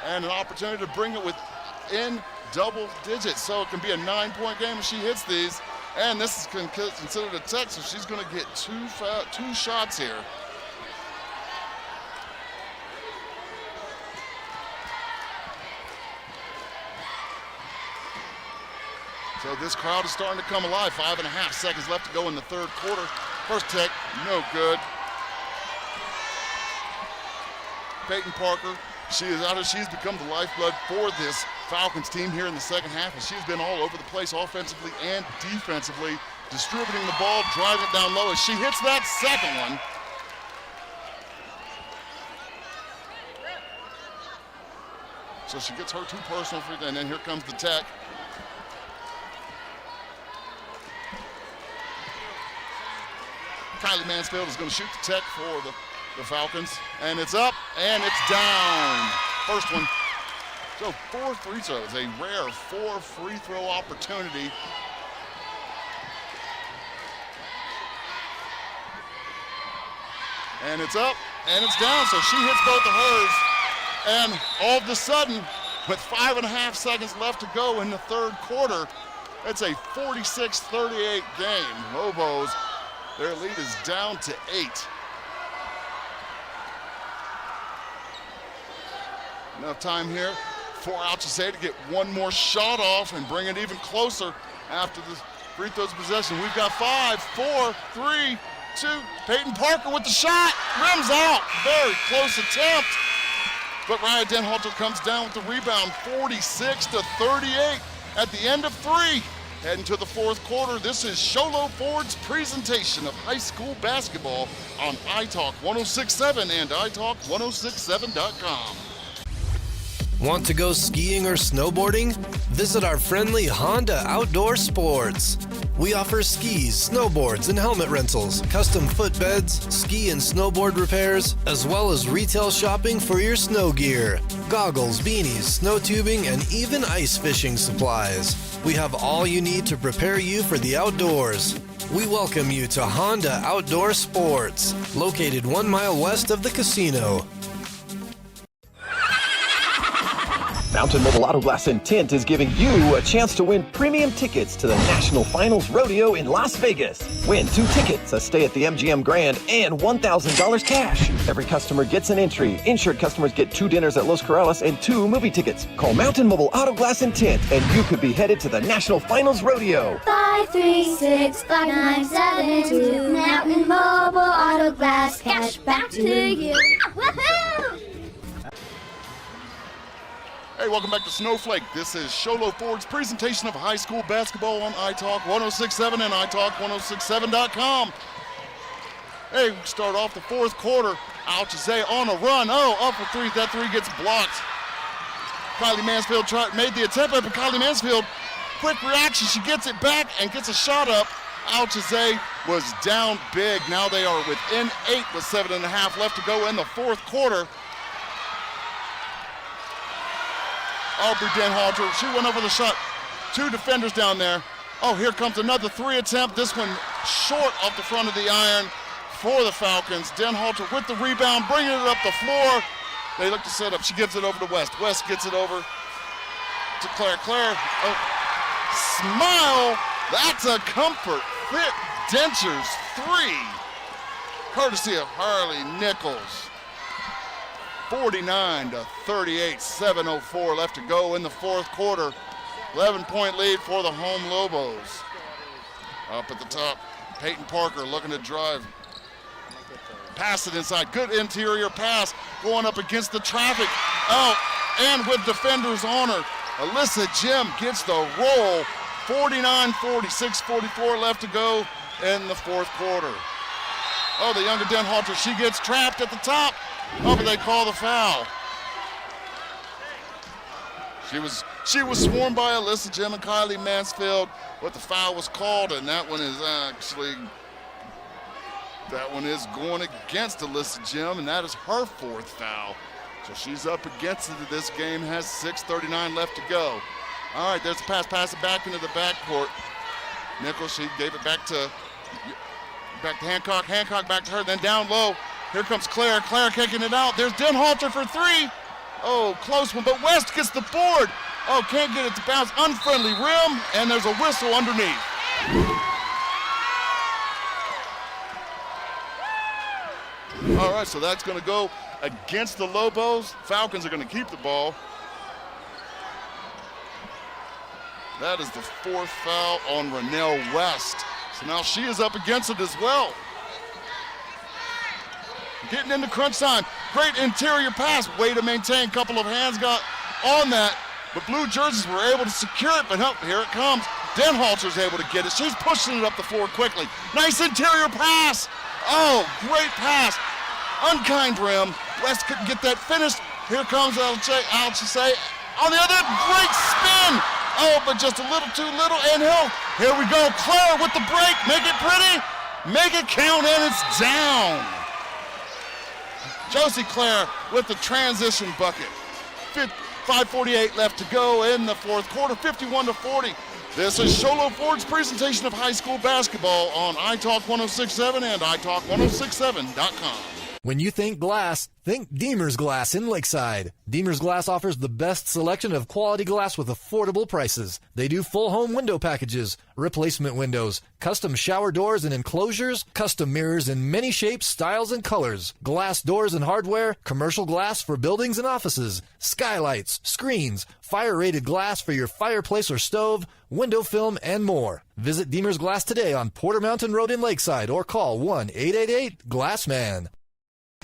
and an opportunity to bring it within double digits. So it can be a 9-point game if she hits these. And this is considered a tech, so she's going to get 2 shots here. So this crowd is starting to come alive. 5.5 seconds left to go in the third quarter. First tech, no good. Peyton Parker, she's become the lifeblood for this Falcons team here in the second half, and she's been all over the place offensively and defensively, distributing the ball, driving it down low as she hits that second one. So she gets her two personal free, and then here comes the tech. Kylie Mansfield is going to shoot the tech for the Falcons, and it's up and it's down. First one. So 4 free throws, a rare 4 free throw opportunity. And it's up and it's down, so she hits both of hers. And all of a sudden, with 5.5 seconds left to go in the third quarter, it's a 46-38 game. Lobos, their lead is down to 8. Enough time here for ALCHESAY to get one more shot off and bring it even closer after the free throws possession. We've got 5, 4, 3, 2. Peyton Parker with the shot, rims out. Very close attempt. But Ryan Denhalter comes down with the rebound, 46-38 at the end of 3. Heading to the fourth quarter, this is Sholo Ford's presentation of high school basketball on iTalk 106.7 and iTalk1067.com. Want to go skiing or snowboarding? Visit our friendly Honda Outdoor Sports. We offer skis, snowboards, and helmet rentals, custom footbeds, ski and snowboard repairs, as well as retail shopping for your snow gear, goggles, beanies, snow tubing, and even ice fishing supplies. We have all you need to prepare you for the outdoors. We welcome you to Honda Outdoor Sports, located 1 mile west of the casino. Mountain Mobile Auto Glass and Tint is giving you a chance to win premium tickets to the National Finals Rodeo in Las Vegas. Win 2 tickets, a stay at the MGM Grand, and $1,000 cash. Every customer gets an entry. Insured customers get 2 dinners at Los Corrales and 2 movie tickets. Call Mountain Mobile Auto Glass and Tint, and you could be headed to the National Finals Rodeo. 536-5972. Mountain Mobile Auto Glass, cash back to you. Woohoo! Hey, welcome back to Snowflake. This is Sholo Ford's presentation of high school basketball on iTalk 106.7 and iTalk1067.com. Hey, we start off the fourth quarter. ALCHESAY on a run. Oh, up for 3. That 3 gets blocked. Kylie Mansfield made the attempt, but Kylie Mansfield, quick reaction. She gets it back and gets a shot up. ALCHESAY was down big. Now they are within 8 with 7.5 left to go in the fourth quarter. Aubrey Denhalter, she went over the shot. 2 defenders down there. Oh, here comes another 3 attempt. This one short off the front of the iron for the Falcons. Denhalter with the rebound, bringing it up the floor. They look to set up. She gives it over to West. West gets it over to Claire. Claire, oh, smile. That's a Comfort Fit Dentures 3, courtesy of Harley Nichols. 49-38, 7:04 left to go in the fourth quarter. 11-point lead for the home Lobos. Up at the top, Peyton Parker looking to drive. Pass it inside, good interior pass, going up against the traffic. Oh, and with defenders on her, Alyssa Jim gets the roll. 49-46, 44 left to go in the fourth quarter. Oh, the younger Denhalter, she gets trapped at the top. Oh, but they call the foul. She was swarmed by Alyssa Jim and Kylie Mansfield, but the foul was called, and that one is going against Alyssa Jim, and that is her 4th foul. So she's up against it. This game has 6:39 left to go. All right, there's the pass. Pass it back into the backcourt. Nichols, she gave it back to Hancock. Hancock back to her, then down low. Here comes Claire. Claire kicking it out. There's Denhalter for 3. Oh, close one, but West gets the board. Oh, can't get it to bounce. Unfriendly rim, and there's a whistle underneath. All right, so that's going to go against the Lobos. Falcons are going to keep the ball. That is the fourth foul on Renelle West. So now she is up against it as well. Getting into crunch time. Great interior pass. Way to maintain. Couple of hands got on that. But blue jerseys were able to secure it. But here it comes. Denhalter's able to get it. She's pushing it up the floor quickly. Nice interior pass. Oh, great pass. Unkind rim. West couldn't get that finished. Here comes ALCHESAY on the other. Great spin. Oh, but just a little too little. And here we go. Claire with the break. Make it pretty. Make it count, and it's down. Josie Claire with the transition bucket. 5:48 left to go in the fourth quarter, 51-40. This is Sholo Ford's presentation of high school basketball on iTalk 106.7 and iTalk1067.com. When you think glass, think Deemer's Glass in Lakeside. Deemer's Glass offers the best selection of quality glass with affordable prices. They do full home window packages, replacement windows, custom shower doors and enclosures, custom mirrors in many shapes, styles, and colors, glass doors and hardware, commercial glass for buildings and offices, skylights, screens, fire-rated glass for your fireplace or stove, window film, and more. Visit Deemer's Glass today on Porter Mountain Road in Lakeside or call 1-888-GLASSMAN.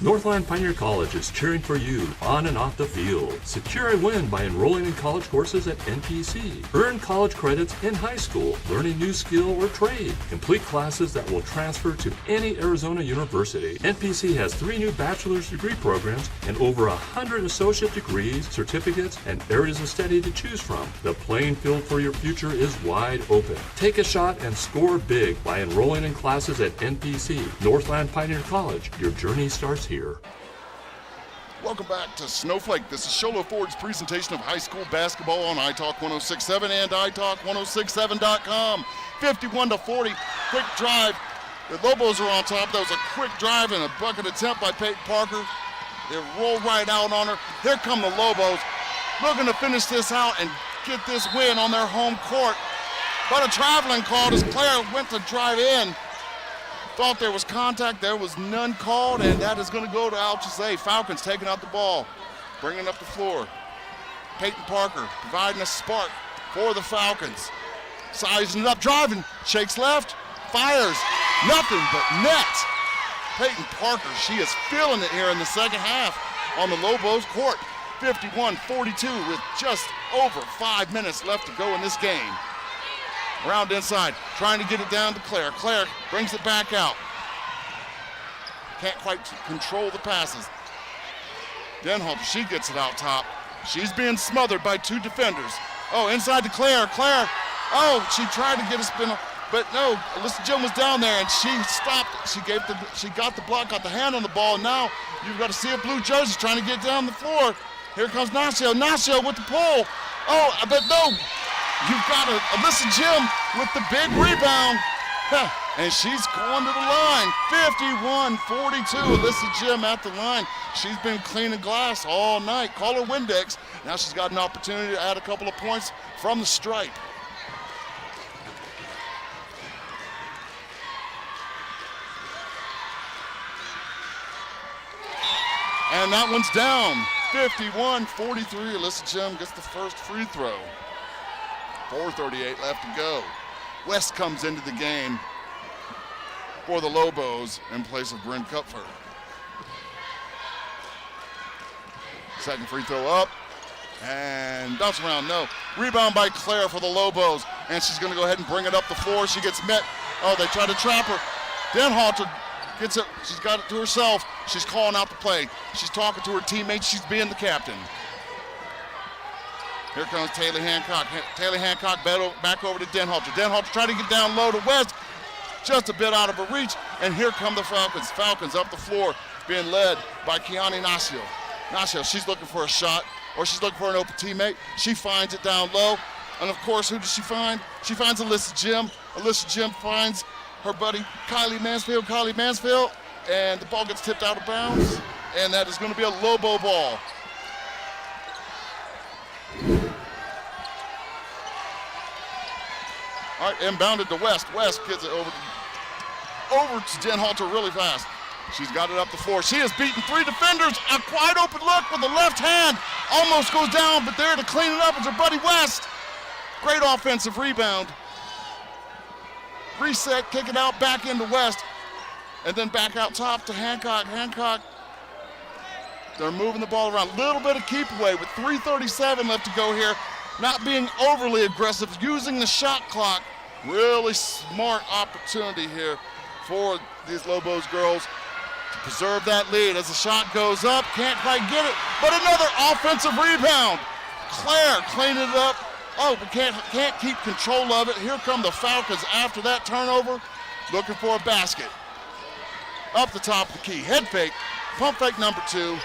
Northland Pioneer College is cheering for you on and off the field. Secure a win by enrolling in college courses at NPC. Earn college credits in high school, learn a new skill or trade. Complete classes that will transfer to any Arizona university. NPC has 3 new bachelor's degree programs and over 100 associate degrees, certificates, and areas of study to choose from. The playing field for your future is wide open. Take a shot and score big by enrolling in classes at NPC. Northland Pioneer College. Your journey starts here. Welcome back to Snowflake. This is Sholo Ford's presentation of high school basketball on iTalk 106.7 and iTalk1067.com. 51-40, quick drive. The Lobos are on top. That was a quick drive and a bucket attempt by Peyton Parker. They roll right out on her. Here come the Lobos, looking to finish this out and get this win on their home court. But a traveling call as Claire went to drive in. Thought there was contact, there was none called, and that is going to go to ALCHESAY. Falcons taking out the ball, bringing up the floor. Peyton Parker providing a spark for the Falcons. Sizing it up, driving, shakes left, fires, nothing but net. Peyton Parker, she is feeling it here in the second half on the Lobos court. 51-42 with just over 5 minutes left to go in this game. Around inside, trying to get it down to Claire. Claire brings it back out. Can't quite control the passes. Denhalter, she gets it out top. She's being smothered by 2 defenders. Oh, inside to Claire. Claire, oh, she tried to get a spin, but no, Alyssa Jim was down there and she stopped. She got the block, got the hand on the ball. Now you've got to see a blue jersey trying to get down the floor. Here comes Nacio. Nacio with the pull. Oh, but no. You've got Alyssa Jim with the big rebound. And she's going to the line. 51-42. Alyssa Jim at the line. She's been cleaning glass all night. Call her Windex. Now she's got an opportunity to add a couple of points from the stripe. And that one's down. 51-43. Alyssa Jim gets the first free throw. 4:38 left to go. West comes into the game for the Lobos in place of Bryn Kupfer. Second free throw up and bounce around, no. Rebound by Claire for the Lobos, and she's gonna go ahead and bring it up the floor. She gets met. Oh, they try to trap her. Denhalter gets it, she's got it to herself. She's calling out the play. She's talking to her teammates, she's being the captain. Here comes Taylor Hancock. Taylor Hancock back over to Denhalter. Denhalter trying to get down low to West. Just a bit out of her reach. And here come the Falcons. Falcons up the floor being led by Kiani Nacio. Nacio, she's looking for a shot or she's looking for an open teammate. She finds it down low. And of course, who does she find? She finds Alyssa Jim. Alyssa Jim finds her buddy Kylie Mansfield. Kylie Mansfield. And the ball gets tipped out of bounds. And that is going to be a Lobo ball. All right, inbounded to West. West gets it over to Denhalter really fast. She's got it up the floor. She has beaten 3 defenders. A wide open look with the left hand. Almost goes down, but there to clean it up is her buddy West. Great offensive rebound. Reset, kick it out, back into West. And then back out top to Hancock. Hancock, they're moving the ball around. Little bit of keep away with 3:37 left to go here. Not being overly aggressive, using the shot clock. Really smart opportunity here for these Lobos girls to preserve that lead as the shot goes up. Can't quite get it, but another offensive rebound. Claire cleaning it up. Oh, but can't keep control of it. Here come the Falcons after that turnover, looking for a basket. Up the top of the key, head fake, pump fake number 2.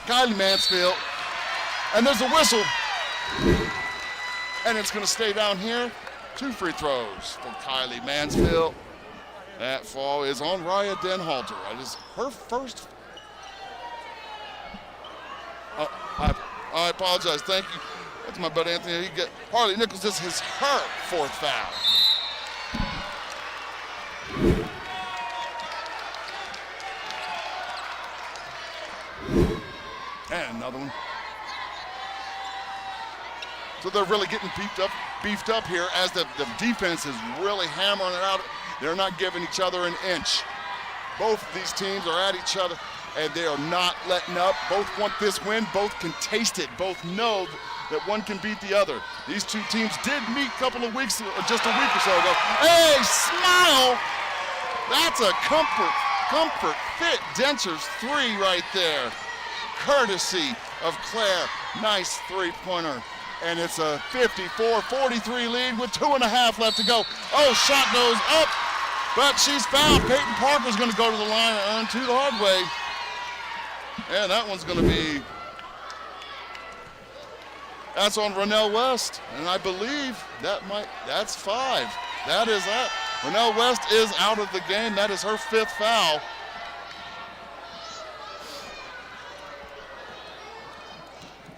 Kylie Mansfield, and there's a whistle. And it's gonna stay down here. 2 free throws for Kylie Mansfield. That fall is on Raya Denhalter. It is her first. I apologize, thank you. That's my buddy Anthony. Harley Nichols, this is her 4th foul. And another one. So they're really getting beefed up here as the defense is really hammering it out. They're not giving each other an inch. Both of these teams are at each other, and they are not letting up. Both want this win. Both can taste it. Both know that one can beat the other. These two teams did meet a couple of weeks, or just a week or so ago. Hey, smile! That's a comfort fit Dentures 3 right there. Courtesy of Claire. Nice three-pointer. And it's a 54-43 lead with 2.5 left to go. Oh, shot goes up, but she's fouled. Peyton Parker's going to go to the line and earn 2 the hard way. And that one's going to be, that's on Ronnell West. And I believe that's 5. That is that. Ronnell West is out of the game. That is her 5th foul.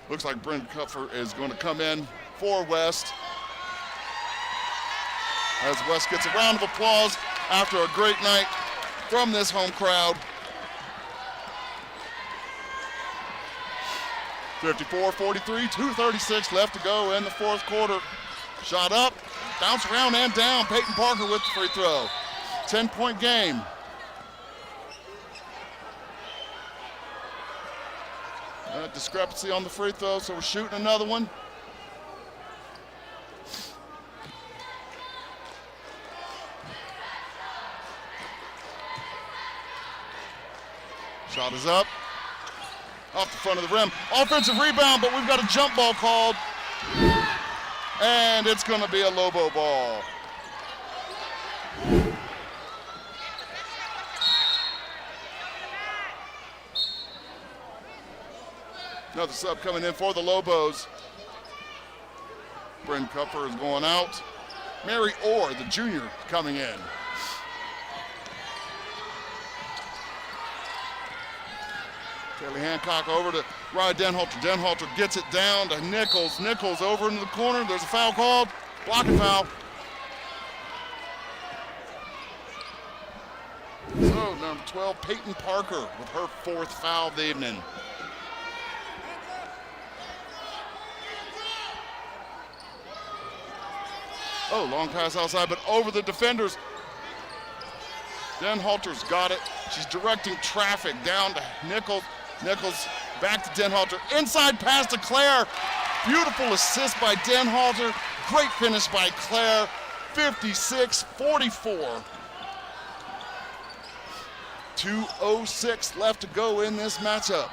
Looks like Brent Kupfer is going to come in for West. As West gets a round of applause after a great night from this home crowd. 54-43, 2:36 left to go in the 4th quarter. Shot up, bounce around and down. Peyton Parker with the free throw. 10-point game. Discrepancy on the free throw, so we're shooting another one. Shot is up. Off the front of the rim. Offensive rebound, but we've got a jump ball called. And it's going to be a Lobo ball. Another sub coming in for the Lobos. Bryn Kupfer is going out. Mary Orr, the junior, coming in. Kaylee Hancock over to Ryan Denhalter. Denhalter gets it down to Nichols. Nichols over into the corner. There's a foul called. Blocking foul. So number 12, Peyton Parker with her 4th foul of the evening. Oh, long pass outside, but over the defenders. Denhalter's got it. She's directing traffic down to Nichols. Nichols back to Denhalter. Inside pass to Claire. Beautiful assist by Denhalter. Great finish by Claire. 56-44. 2:06 left to go in this matchup.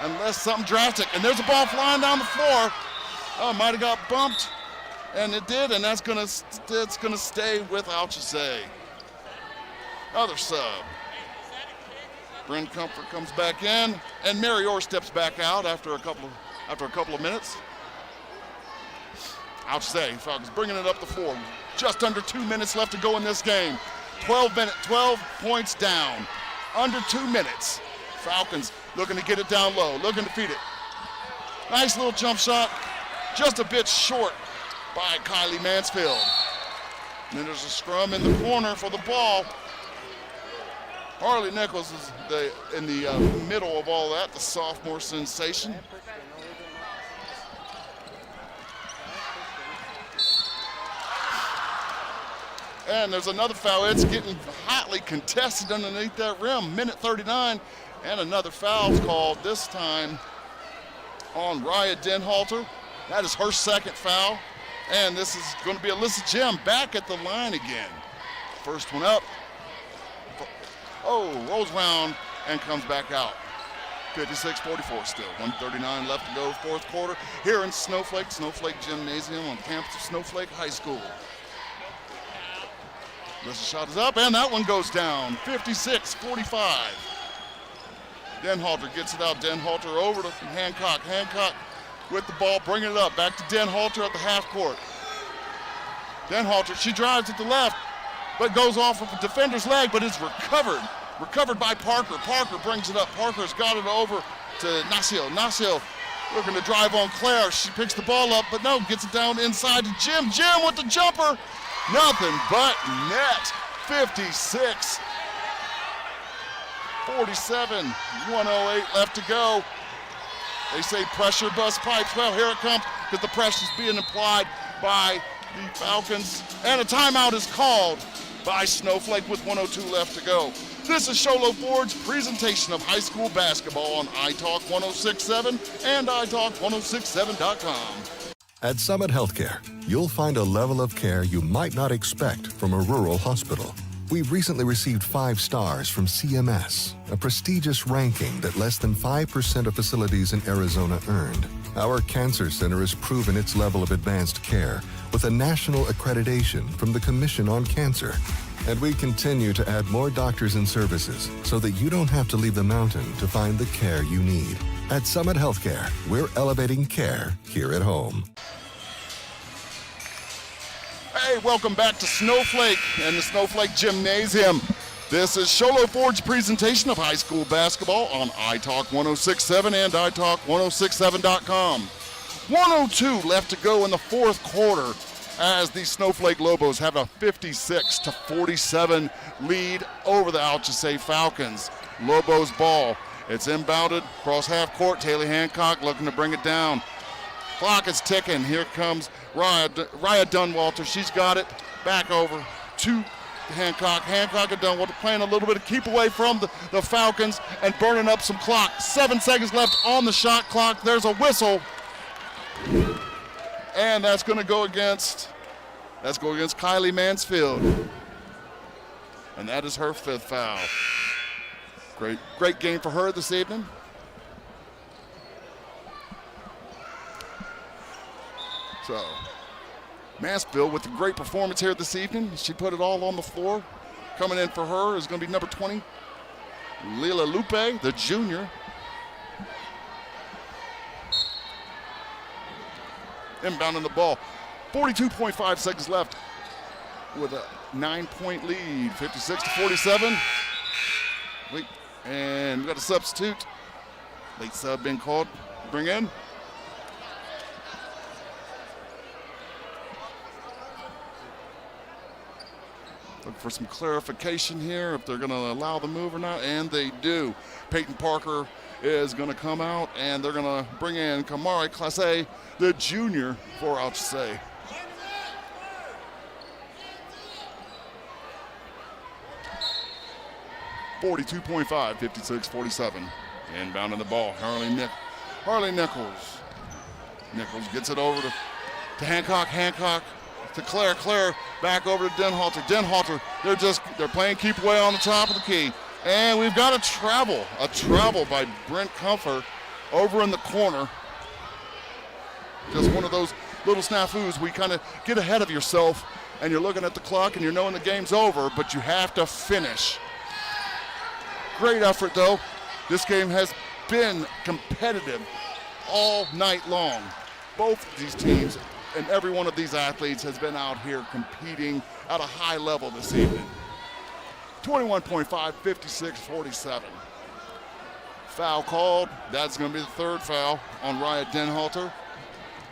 Unless something drastic. And there's a ball flying down the floor. Oh, might have got bumped. And it did, and it's gonna stay with ALCHESAY. Other sub. Bryn Kupfer comes back in, and Mary Orr steps back out after a couple of minutes. ALCHESAY Falcons bringing it up the floor. Just under 2 minutes left to go in this game. 12 points down. Under 2 minutes. Falcons looking to get it down low, looking to feed it. Nice little jump shot, just a bit short by Kylie Mansfield. And then there's a scrum in the corner for the ball. Harley Nichols is in the middle of all that, the sophomore sensation. And there's another foul. It's getting hotly contested underneath that rim. Minute 39, and another foul's called, this time on Raya Denhalter. That is her second foul. And this is going to be Alyssa Jim back at the line again. First one up. Oh, rolls around and comes back out. 56-44 still. 1:39 left to go, fourth quarter. Here in Snowflake Gymnasium on the campus of Snowflake High School. This shot is up, and that one goes down. 56-45. Denhalter gets it out. Denhalter over to Hancock. Hancock with the ball, bringing it up. Back to Denhalter at the half court. Denhalter, she drives at the left, but goes off of a defender's leg, but it's recovered. Recovered by Parker. Parker brings it up. Parker's got it over to Nasio. Nasio looking to drive on Claire. She picks the ball up, but no, gets it down inside to Jim. Jim with the jumper. Nothing but net. 56. 47. 1:08 left to go. They say pressure bust pipes. Well, here it comes, because the pressure is being applied by the Falcons. And a timeout is called by Snowflake with 1:02 left to go. This is Sholo Ford's presentation of high school basketball on iTalk 106.7 and iTalk1067.com. At Summit Healthcare, you'll find a level of care you might not expect from a rural hospital. We've recently received 5 stars from CMS, a prestigious ranking that less than 5% of facilities in Arizona earned. Our cancer center has proven its level of advanced care with a national accreditation from the Commission on Cancer. And we continue to add more doctors and services so that you don't have to leave the mountain to find the care you need. At Summit Healthcare, we're elevating care here at home. Hey, welcome back to Snowflake and the Snowflake Gymnasium. This is Sholo Ford's presentation of high school basketball on iTalk 106.7 and iTalk1067.com. 1:02 left to go in the fourth quarter as the Snowflake Lobos have a 56-47 lead over the ALCHESAY Falcons. Lobos ball. It's inbounded across half court. Taylor Hancock looking to bring it down. Clock is ticking. Here comes Raya Dunwalter. She's got it. Back over to Hancock. Hancock and Dunwalter playing a little bit of keep away from the Falcons and burning up some clock. 7 seconds left on the shot clock. There's a whistle. And that's going to go against Kylie Mansfield. And that is her 5th foul. Great game for her this evening. So, Mansfield with a great performance here this evening. She put it all on the floor. Coming in for her is going to be number 20, Lila Lupe, the junior. Inbounding the ball. 42.5 seconds left with a 9-point lead. 56-47. Wait, and we got a substitute. Late sub being called. Bring in. Looking for some clarification here if they're going to allow the move or not, and they do. Peyton Parker is going to come out, and they're going to bring in Kamari Classe, the junior for ALCHESAY. .45, 56-47. Inbounding the ball, Harley Nichols. Nichols gets it over to Hancock. Hancock to Claire. Claire back over to Denhalter. Denhalter, they're playing keep away on the top of the key. And we've got a travel by Brent Comfort over in the corner. Just one of those little snafus where you kind of get ahead of yourself and you're looking at the clock and you're knowing the game's over, but you have to finish. Great effort, though. This game has been competitive all night long. Both of these teams and every one of these athletes has been out here competing at a high level this evening. 21.5, 56-47. Foul called. That's going to be the 3rd foul on Raya Denhalter.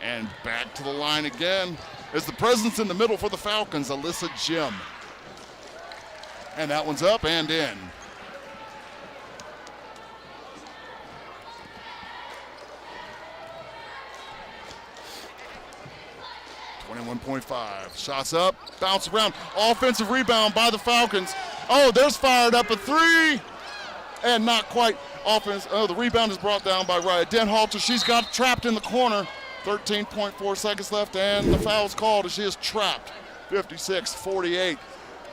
And back to the line again is the presence in the middle for the Falcons, Alyssa Jim. And that one's up and in. 21.5. Shots up, bounce around. Offensive rebound by the Falcons. Oh, there's fired up a three. And not quite. Offense. Oh, the rebound is brought down by Raya Denhalter. She's got trapped in the corner. 13.4 seconds left, and the foul's called as she is trapped. 56-48.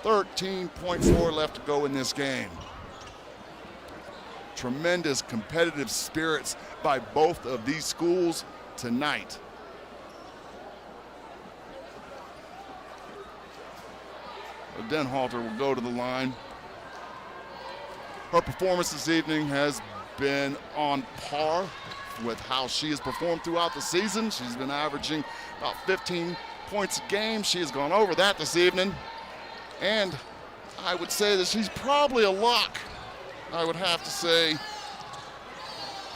13.4 left to go in this game. Tremendous competitive spirits by both of these schools tonight. Denhalter will go to the line. Her performance this evening has been on par with how she has performed throughout the season. She's been averaging about 15 points a game. She has gone over that this evening. And I would say that she's probably a lock, I would have to say,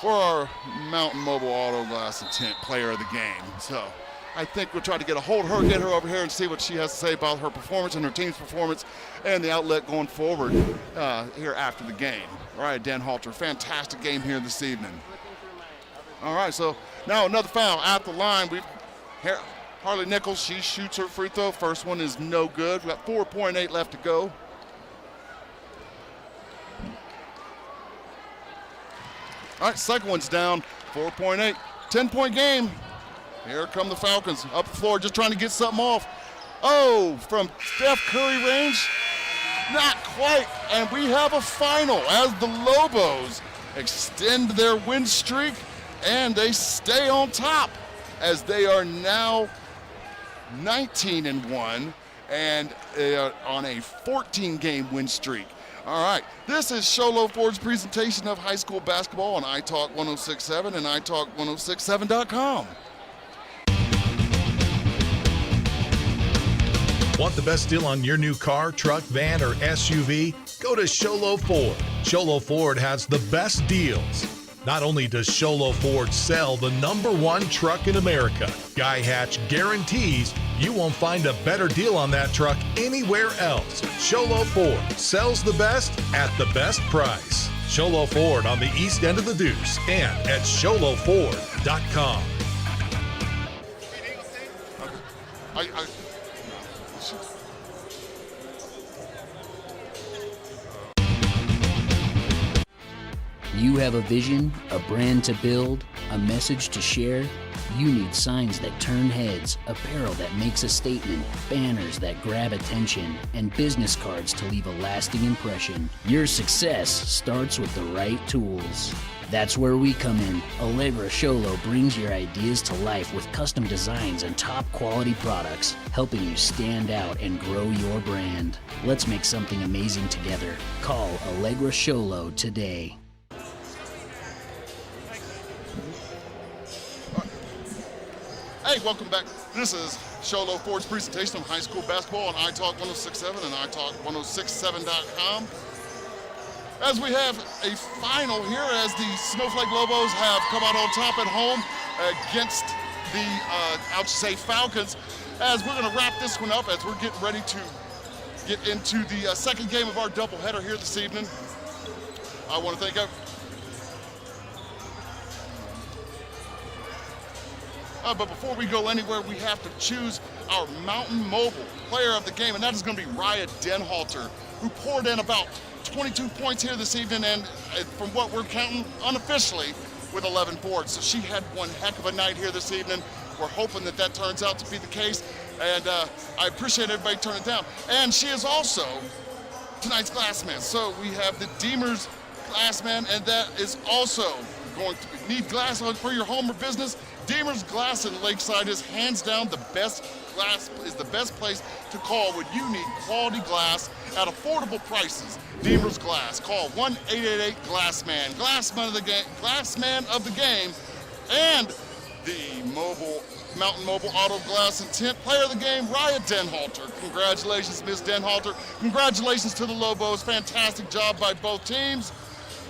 for our Mountain Mobile Auto Glass Intent Player of the Game. So I think we'll try to get a hold of her, get her over here and see what she has to say about her performance and her team's performance and the outlet going forward here after the game. All right, Denhalter, fantastic game here this evening. All right, so now another foul at the line. Harley Nichols, she shoots her free throw. First one is no good. We've got 4.8 left to go. All right, second one's down, 4.8. 10-point game. Here come the Falcons up the floor, just trying to get something off. Oh, from Steph Curry range, not quite. And we have a final as the Lobos extend their win streak and they stay on top as they are now 19-1 and they are on a 14-game win streak. All right, this is Sholo Ford's presentation of high school basketball on iTalk 106.7 and iTalk1067.com. Want the best deal on your new car, truck, van, or SUV? Go to Sholo Ford. Sholo Ford has the best deals. Not only does Sholo Ford sell the #1 truck in America, Guy Hatch guarantees you won't find a better deal on that truck anywhere else. Sholo Ford sells the best at the best price. Sholo Ford on the east end of the Deuce and at SholoFord.com. You have a vision, a brand to build, a message to share? You need signs that turn heads, apparel that makes a statement, banners that grab attention, and business cards to leave a lasting impression. Your success starts with the right tools. That's where we come in. Allegra Sholo brings your ideas to life with custom designs and top quality products, helping you stand out and grow your brand. Let's make something amazing together. Call Allegra Sholo today. Hey, welcome back. This is Sholo Ford's presentation of high school basketball on iTalk 106.7 and iTalk1067.com. As we have a final here as the Snowflake Lobos have come out on top at home against the ALCHESAY Falcons. As we're going to wrap this one up as we're getting ready to get into the second game of our doubleheader here this evening. I want to thank but before we go anywhere, we have to choose our Mountain Mobile Player of the Game, and that is going to be Raya Denhalter, who poured in about 22 points here this evening, and from what we're counting unofficially, with 11 boards. So she had one heck of a night here this evening. We're hoping that that turns out to be the case, and I appreciate everybody turning it down. And she is also tonight's Glassman. So we have the Deemers Glassman, and that is also going to need glass for your home or business. Deemers Glass in Lakeside is hands down the best glass, is the best place to call when you need quality glass at affordable prices. Deemers Glass. Call 1-888-GLASSMAN. Glassman of the game, and the Mountain Mobile Auto Glass Intent Player of the Game, Raya Denhalter. Congratulations, Miss Denhalter. Congratulations to the Lobos. Fantastic job by both teams.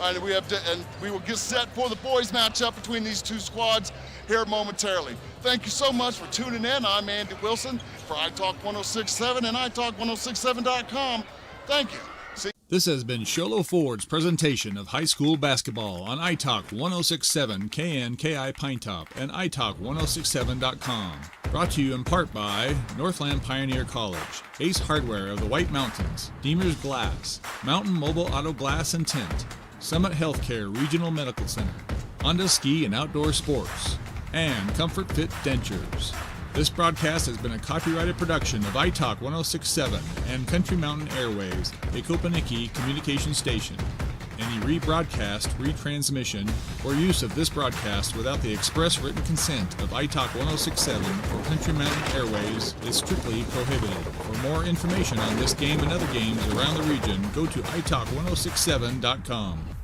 And we will get set for the boys matchup between these two squads here momentarily. Thank you so much for tuning in. I'm Andy Wilson for iTalk 106.7 and iTalk1067.com. Thank you. This has been Sholo Ford's presentation of high school basketball on iTalk 106.7 KNKI Pine Top and iTalk1067.com. Brought to you in part by Northland Pioneer College, Ace Hardware of the White Mountains, Deemer's Glass, Mountain Mobile Auto Glass and Tint, Summit Healthcare Regional Medical Center, Honda Ski and Outdoor Sports, and Comfort Fit Dentures. This broadcast has been a copyrighted production of iTalk 1067 and Country Mountain Airways, a Kopaniki communication station. Any rebroadcast, retransmission, or use of this broadcast without the express written consent of iTalk 1067 or Country Mountain Airways is strictly prohibited. For more information on this game and other games around the region, go to iTalk1067.com.